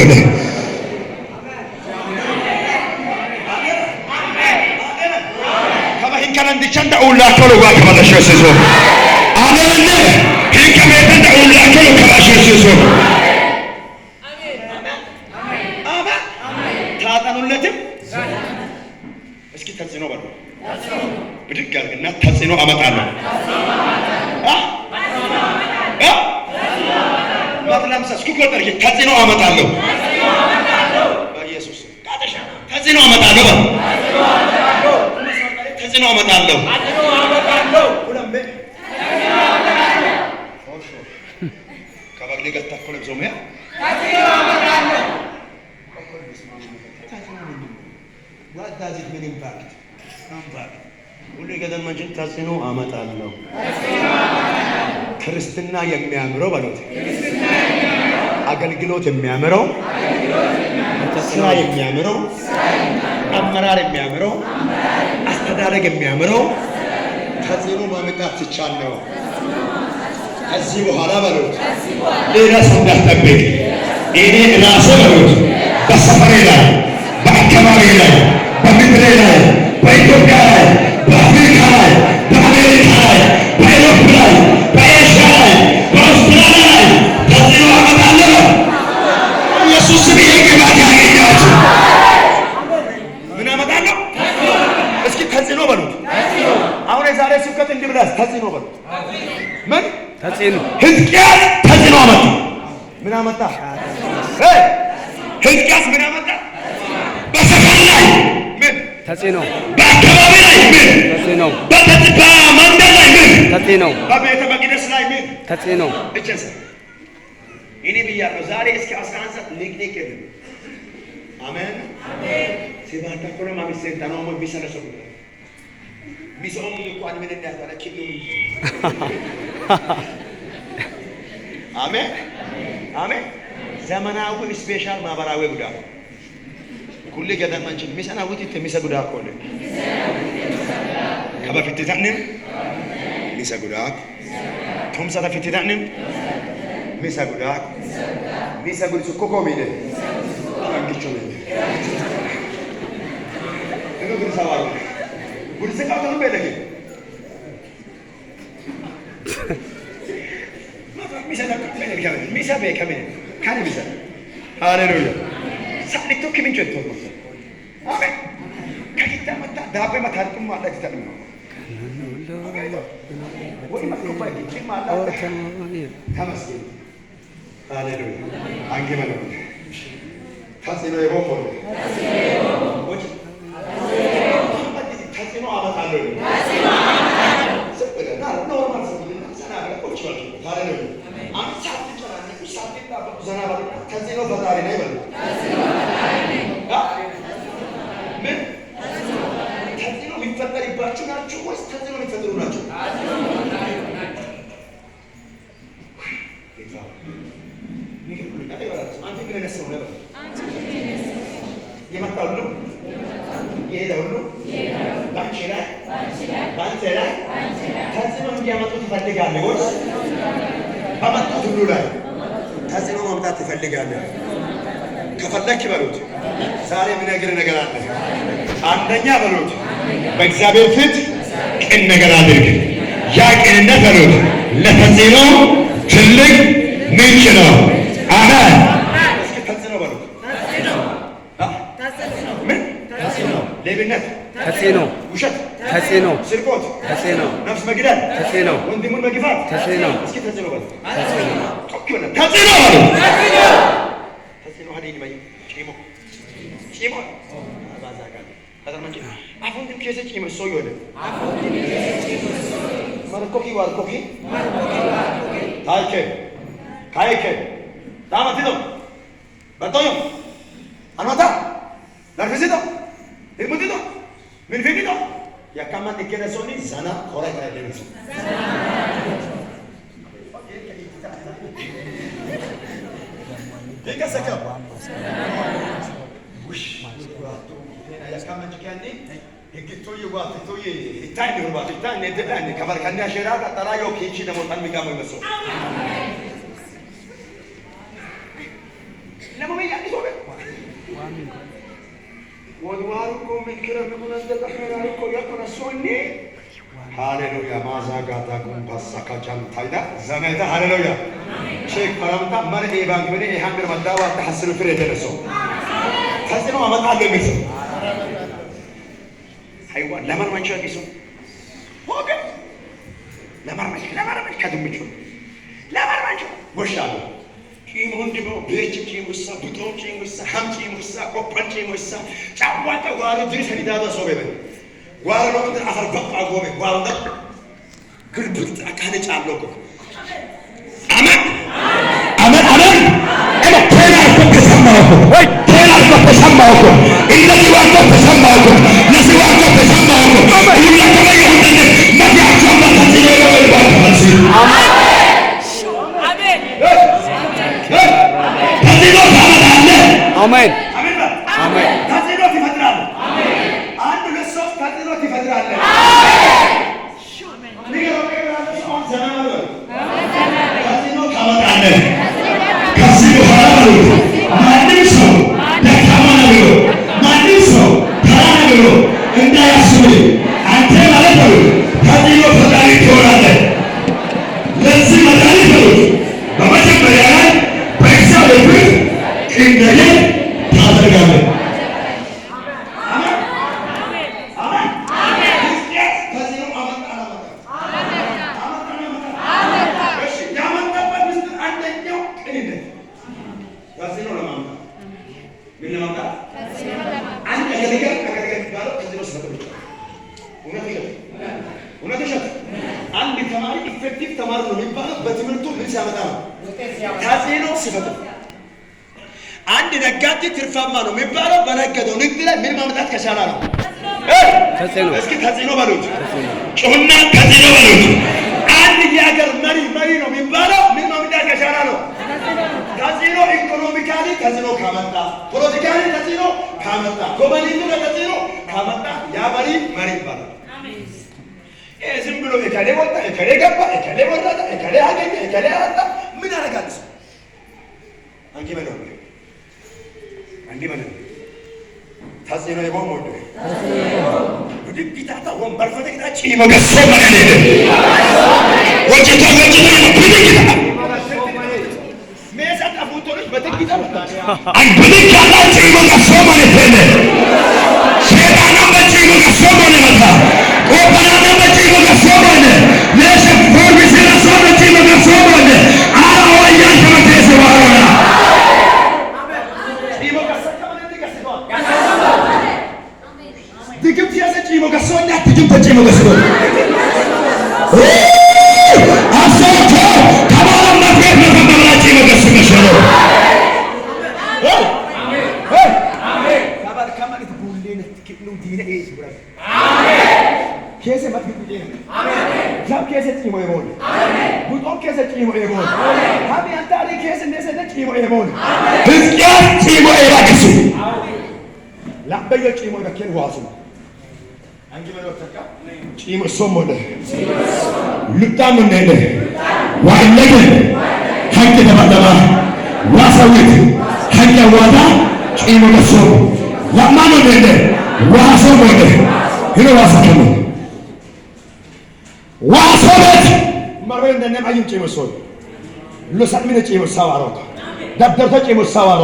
كما هين كان عندي چند أولا كلو كما تشوسيزو آمين هين كما يتند أولا كلو كما تشوسيزو ተጽዕኖ በሉ ብድግ አድርግና ተጽዕኖ አመጣለሁ ማጥላምሳ እስኪ ቆጠር ተጽዕኖ አመጣለሁ በኢየሱስ ተጽዕኖ አመጣለሁ ተጽዕኖ አመጣለሁ ሁለምበ ከባግሌ ጋር ታኮለ ዞሚያ ተጽዕኖ አመጣለሁ What does it mean impact? Impact. ሁሌ ገደማችን ተጽዕኖ አመጣለሁ ክርስትና የሚያምረው ባሉት ክርስትና የሚያምረው አገልግሎት የሚያምረው ስራ የሚያምረው አመራር የሚያምረው አስተዳደግ የሚያምረው ተጽዕኖ ማምጣት ሲቻል ነው። ከዚህ በኋላ በሉት ሌላ ሰው እንዳትጠብቅ እኔ ራሴ በሉት በሰፈሬ ላይ በአካባቢ ላይ በምድሬ ላይ በኢትዮጵያ ላይ በአፍሪካ ላይ በአሜሪካ ላይ በአውሮፓ ላይ በኤሽያ ላይ በአውስትራሊያ ላይ ተጽዕኖ አመጣለሁ። ኢየሱስ ስም የቅባት ያገኛችሁ ምን አመጣለሁ? እስኪ ተጽዕኖ በሉት። አሁን የዛሬ ስብከት እንዲህ ብላስ ተጽዕኖ በሉት። ምን ተጽዕኖ? ሕዝቅያስ ተጽዕኖ አመጣ። ምን አመጣ? ሕዝቅያስ ምን አመጣ? በሰፈር ላይ ምን ተጽዕኖ? በአካባቢ ላይ ምን ተጽዕኖ? በመንደር ላይ ምን ተጽዕኖ? በቤተ መቅደስ ላይ ምን ተጽዕኖ? እጨሰ እኔ ብያለሁ ዛሬ እስከ 11 ሰዓት ንቅንቅ የለም። አሜን አሜን። ሲባታ ኮሎማ ቢሰንታ ነው ምን ቢሰነሰው ቢሰው እንኳን ምን እንዳያታለች አሜን አሜን። ዘመናዊ ስፔሻል ማህበራዊ ጉዳይ ኩል ገደማንችን ሚሰናዊት የሚሰጉዳ ኮለ ከበፊት ታንም ሚሰጉዳ ቶምሳታ ፊት ታንም ሚሰጉዳ ሚሰጉድ ሱኮኮ ሚደ አንግቾ ሚደ እኖ ግን ሰዋሩ ጉድ ሰቃው ነው በለኝ ሚሰበ ከምን ካን ሚሰ ሃሌሉያ ሳሊቶ ከምን ጀቶ አሜን ከኪታ መጣ ዳበ መታልኩም ማለት ተጠም ነው ወይ ማጥቆባ ኪማ አላ ተመስገን ሃሌሉያ አንገ ማለት ታስኖ የቦሞ ወይ ታስኖ አመጣለሁ ታስኖ ኖርማል ሰው ሰና ቆጭ ሃሌሉያ አንሳት ተጨራነ ሳትታ ዘና ባለ ተጽዕኖ ፈጣሪ ነው ይበል። ምን ተጽዕኖ የሚፈጠርባችሁ ናችሁ ወይስ ተጽዕኖ የሚፈጠሩ ናችሁ? አንተ ግን ነሰው ነበር የመጣው ሁሉ የሄደው ሁሉ ባንቺ ላይ ባንተ ላይ ተጽዕኖ እንዲያመጡ ትፈልጋለህ ወይስ በመጣው ሁሉ ላይ ተጽዕኖ ማምጣት ትፈልጋለህ? ከፈለክ በሉት ዛሬ የምነግር ነገር አለ። አንደኛ በሉት በእግዚአብሔር ፊት ቅን ነገር አድርግ። ያ ቅንነት በሉት ለተጽዕኖ ትልቅ ምንጭ ነው። አሜን። እስኪ ተጽዕኖ በሉት ምን ሌብነት ተጽዕኖ፣ ውሸት ተጽዕኖ፣ ስርቆት ተጽዕኖ፣ ነፍስ መግደል ተጽዕኖ፣ ወንድሙን መግፋት ተጽዕኖ። እስኪ ተጽዕኖ በሉት ተጽዕኖ ተጽዕኖ ተጽዕኖ ሀዲን ባይ ጪሞ ጪሞ አባዛጋ አተርማንጂ አሁን ግን ከሰ ጪሞ ሰው ይወደ ማርኮኪ ዋርኮኪ ታይከ ካይከ ዳማቲዶ በቶዮ አኖታ ላርፊሲዶ ኢሙቲዶ ምን ፊዲዶ ያካማን ዲከረሶኒ ዘና ኮራይታ ለምሱ Diga se acaba. Ush. Ya kama jikani hikitoyi wa hikitoyi hitani wa hitani dedani kabar kanya shiraka tarayo kichi da motan mi kama meso. Lamo me yani sobe. Wadwaru ko min kira me kunanda kahara ko yakona sonni. Hallelujah. Maza gata kum pasaka jam taida. Zameta hallelujah. ሼክ ፈራምታ ማርሄ ባንክ ወደ የሃንገር መዳዋ ተሐስሩ ፍሬ ደረሰው ተጽዕኖ አመጣለሁ የሚል ሰው አይዋ ለማርማንቻ ቢሱ ሆገ ለማርማንቻ ከድምቹ ለማርማንቻ ወሻሉ ቂም ወንድሞ ቤች ቂም ውሳ ቡቶ ቂም ውሳ ሀም ቂም ውሳ ቆፓን ቂም ውሳ ጫዋታ ዋሩ ድሪስ ሊዳዳ ሰው በበ ዋሩ ነው እንደ አፈር በቃ ጎበ ዋሩ ነው ግልብጥ አካለ ጫለቆ አሜን አሜን አሜን። እኔ ተናር ተሰማሁ ወይ ተናር ተሰማሁ እንደዚህ ዋርቶ ተሰማሁ ለዚህ ዋርቶ ተሰማሁ ሁሉ ተባይ ሆነ ማዲያቸው ማለት ነው። አሜን አሜን እንዳያስብ አንተ ማለት ነው ተጽዕኖ ፈጣሪ ትሆናለህ። ለዚህ መድኃኒት ነው በመጀመሪያ ላይ በእግዚአብሔር ፊት እንደገና ታደርጋለህ። አንድ ተማሪ ኢፌክቲቭ ተማሪ ነው የሚባለው በትምህርቱ ምን ሲያመጣ ነው? ተጽዕኖ ሲፈጥር። አንድ ነጋዴ ትርፋማ ነው የሚባለው በነገደው ንግድ ላይ ምን ማምጣት ከቻለ ነው? እስኪ ተጽዕኖ በሉት፣ ጩሁና ተጽዕኖ በሉት። አንድ የሀገር መሪ ነው የሚባለው ምን ማምጣት ከቻለ ነው? ተጽዕኖ። ኢኮኖሚካሊ ተጽዕኖ ካመጣ፣ ፖለቲካሊ ተጽዕኖ ካመጣ፣ ጎበኒቱ ተጽዕኖ ካመጣ ያ መሪ ይባላል። ዝም ብሎ እከሌ ወጣ፣ እከሌ ገባ፣ እከሌ ወረደ፣ እከሌ አገኘ፣ እከሌ አጣ ምን ያደርጋል? አንቺ በለው አንቺ በለው ተጽዕኖ የቦም ወደ ቢታታ ወንበር ፈተግታ ጪሞ ገሶ ማለት ወጭታ ቢታ ሜሳታ ፎቶሎች በትግታ አንብልክ ያላ ጪሞ ገሶ ማለት ነው። ሸጣና በጪሞ ገሶ ማለት ነው። ኦባና በጪሞ ገሶ ማለት ለሸፍ ፎርቢስ ለሶ በጪሞ ገሶ ማለት አራዋያ ከመተሰ ባሮና ጪሞ ገሶ ማለት ነው። ድግምት ያዘ ጪሞ ገሶ እና ድግምት ጪሞ ገሶ አሰቶ ከማለም ማፍረት መፈመራ ጪሞ ገሶ ገሶ Chiese ma più di già chiese cimo e voi buton chiese cimo e voi habi antari chiese nese de cimo e voi hizqiya cimo e rakisi la bayo cimo da ken wasu angi mero taka cimo somone lutam nene wa nege hakki da badama wasawit hakki wada cimo da so la mano nene waso mone hino wasakemo ዋሶበት መረን ደነም አይም ጪሞ ሶል ለሳሚነ ጪሞ ሳዋሮ ደብደር ተጪሞ ሳዋሮ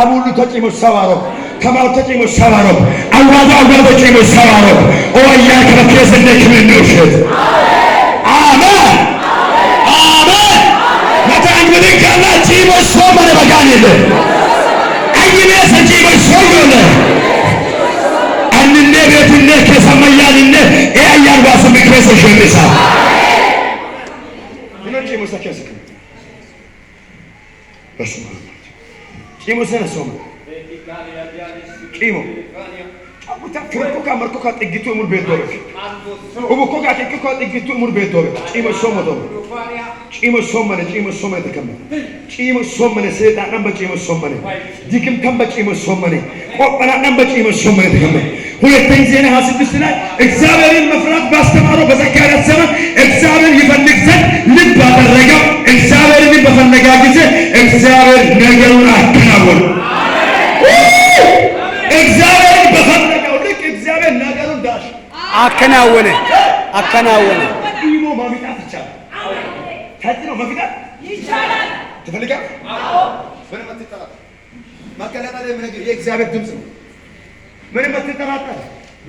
አቡሉ ተጪሞ ሳዋሮ ከማው ተጪሞ ሳዋሮ አዋዛ ጪሞ ሳዋሮ ኦያ ከመከሰ እንደክምን ነው አሜን አሜን መታን ወደካላ ጪሞ ሶመነ በጋኔለ አይኔ ሰጪሞ ሶዮለ አንነ ቤትነ ከሰማያልነ ኤያር ዋስ ምክረሰ ሸምሳ ምንጭ ሙሳከስ በስመ አብ ጪሞ ሰነ ሶመ ጪሞ አቡታ ፍርኮካ መርኮካ ጥግቱ ሙሉ ቤቶረ ኡቡኮካ ጥግቱ ጥግቱ ሙሉ ቤቶረ ጪሞ ሶመ ዶ ጪሞ ሶመ ተከመ ጪሞ ሶመነ ሰይጣን ነበር ጪሞ ሶመነ ዲክም ተንበ ጪሞ ሶመነ ቆጠና ነበር ጪሞ ሶመነ ተከመ ሁለተኛ ዜና 26 ላይ እግዚአብሔርን መፍራት ባስተማረው በዘካርያስ ዘመን እግዚአብሔር ይፈልግ ዘንድ ልብ አደረገው። እግዚአብሔርን በፈለጋ ጊዜ እግዚአብሔር ነገሩን አከናወነ። እግዚአብሔርን በፈለገው ልክ እግዚአብሔር ነገሩን ዳሽ አከናወነ። ዲሞ ማሚጣት ይቻላል። ታጥኖ ማሚጣት ይቻላል። ትፈልጋለህ? አዎ። ምንም አትጠራጠር። ማከላከል የምነግር የእግዚአብሔር ድምጽ ነው። ምንም አትጠራጠር።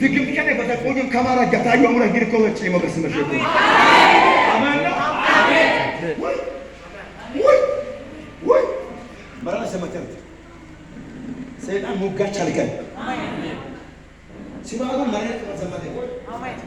ድግምት ከኔ በተቆኝም ከማራ ገታዩ አሙራ ግርኮ ወጪ ሞገስ መሸኩ አሜን አሜን ወይ መራ ሰመተን ሰይጣን ሙጋች አልከን አሜን ሲባሉ ማለት ተዘመደ አሜን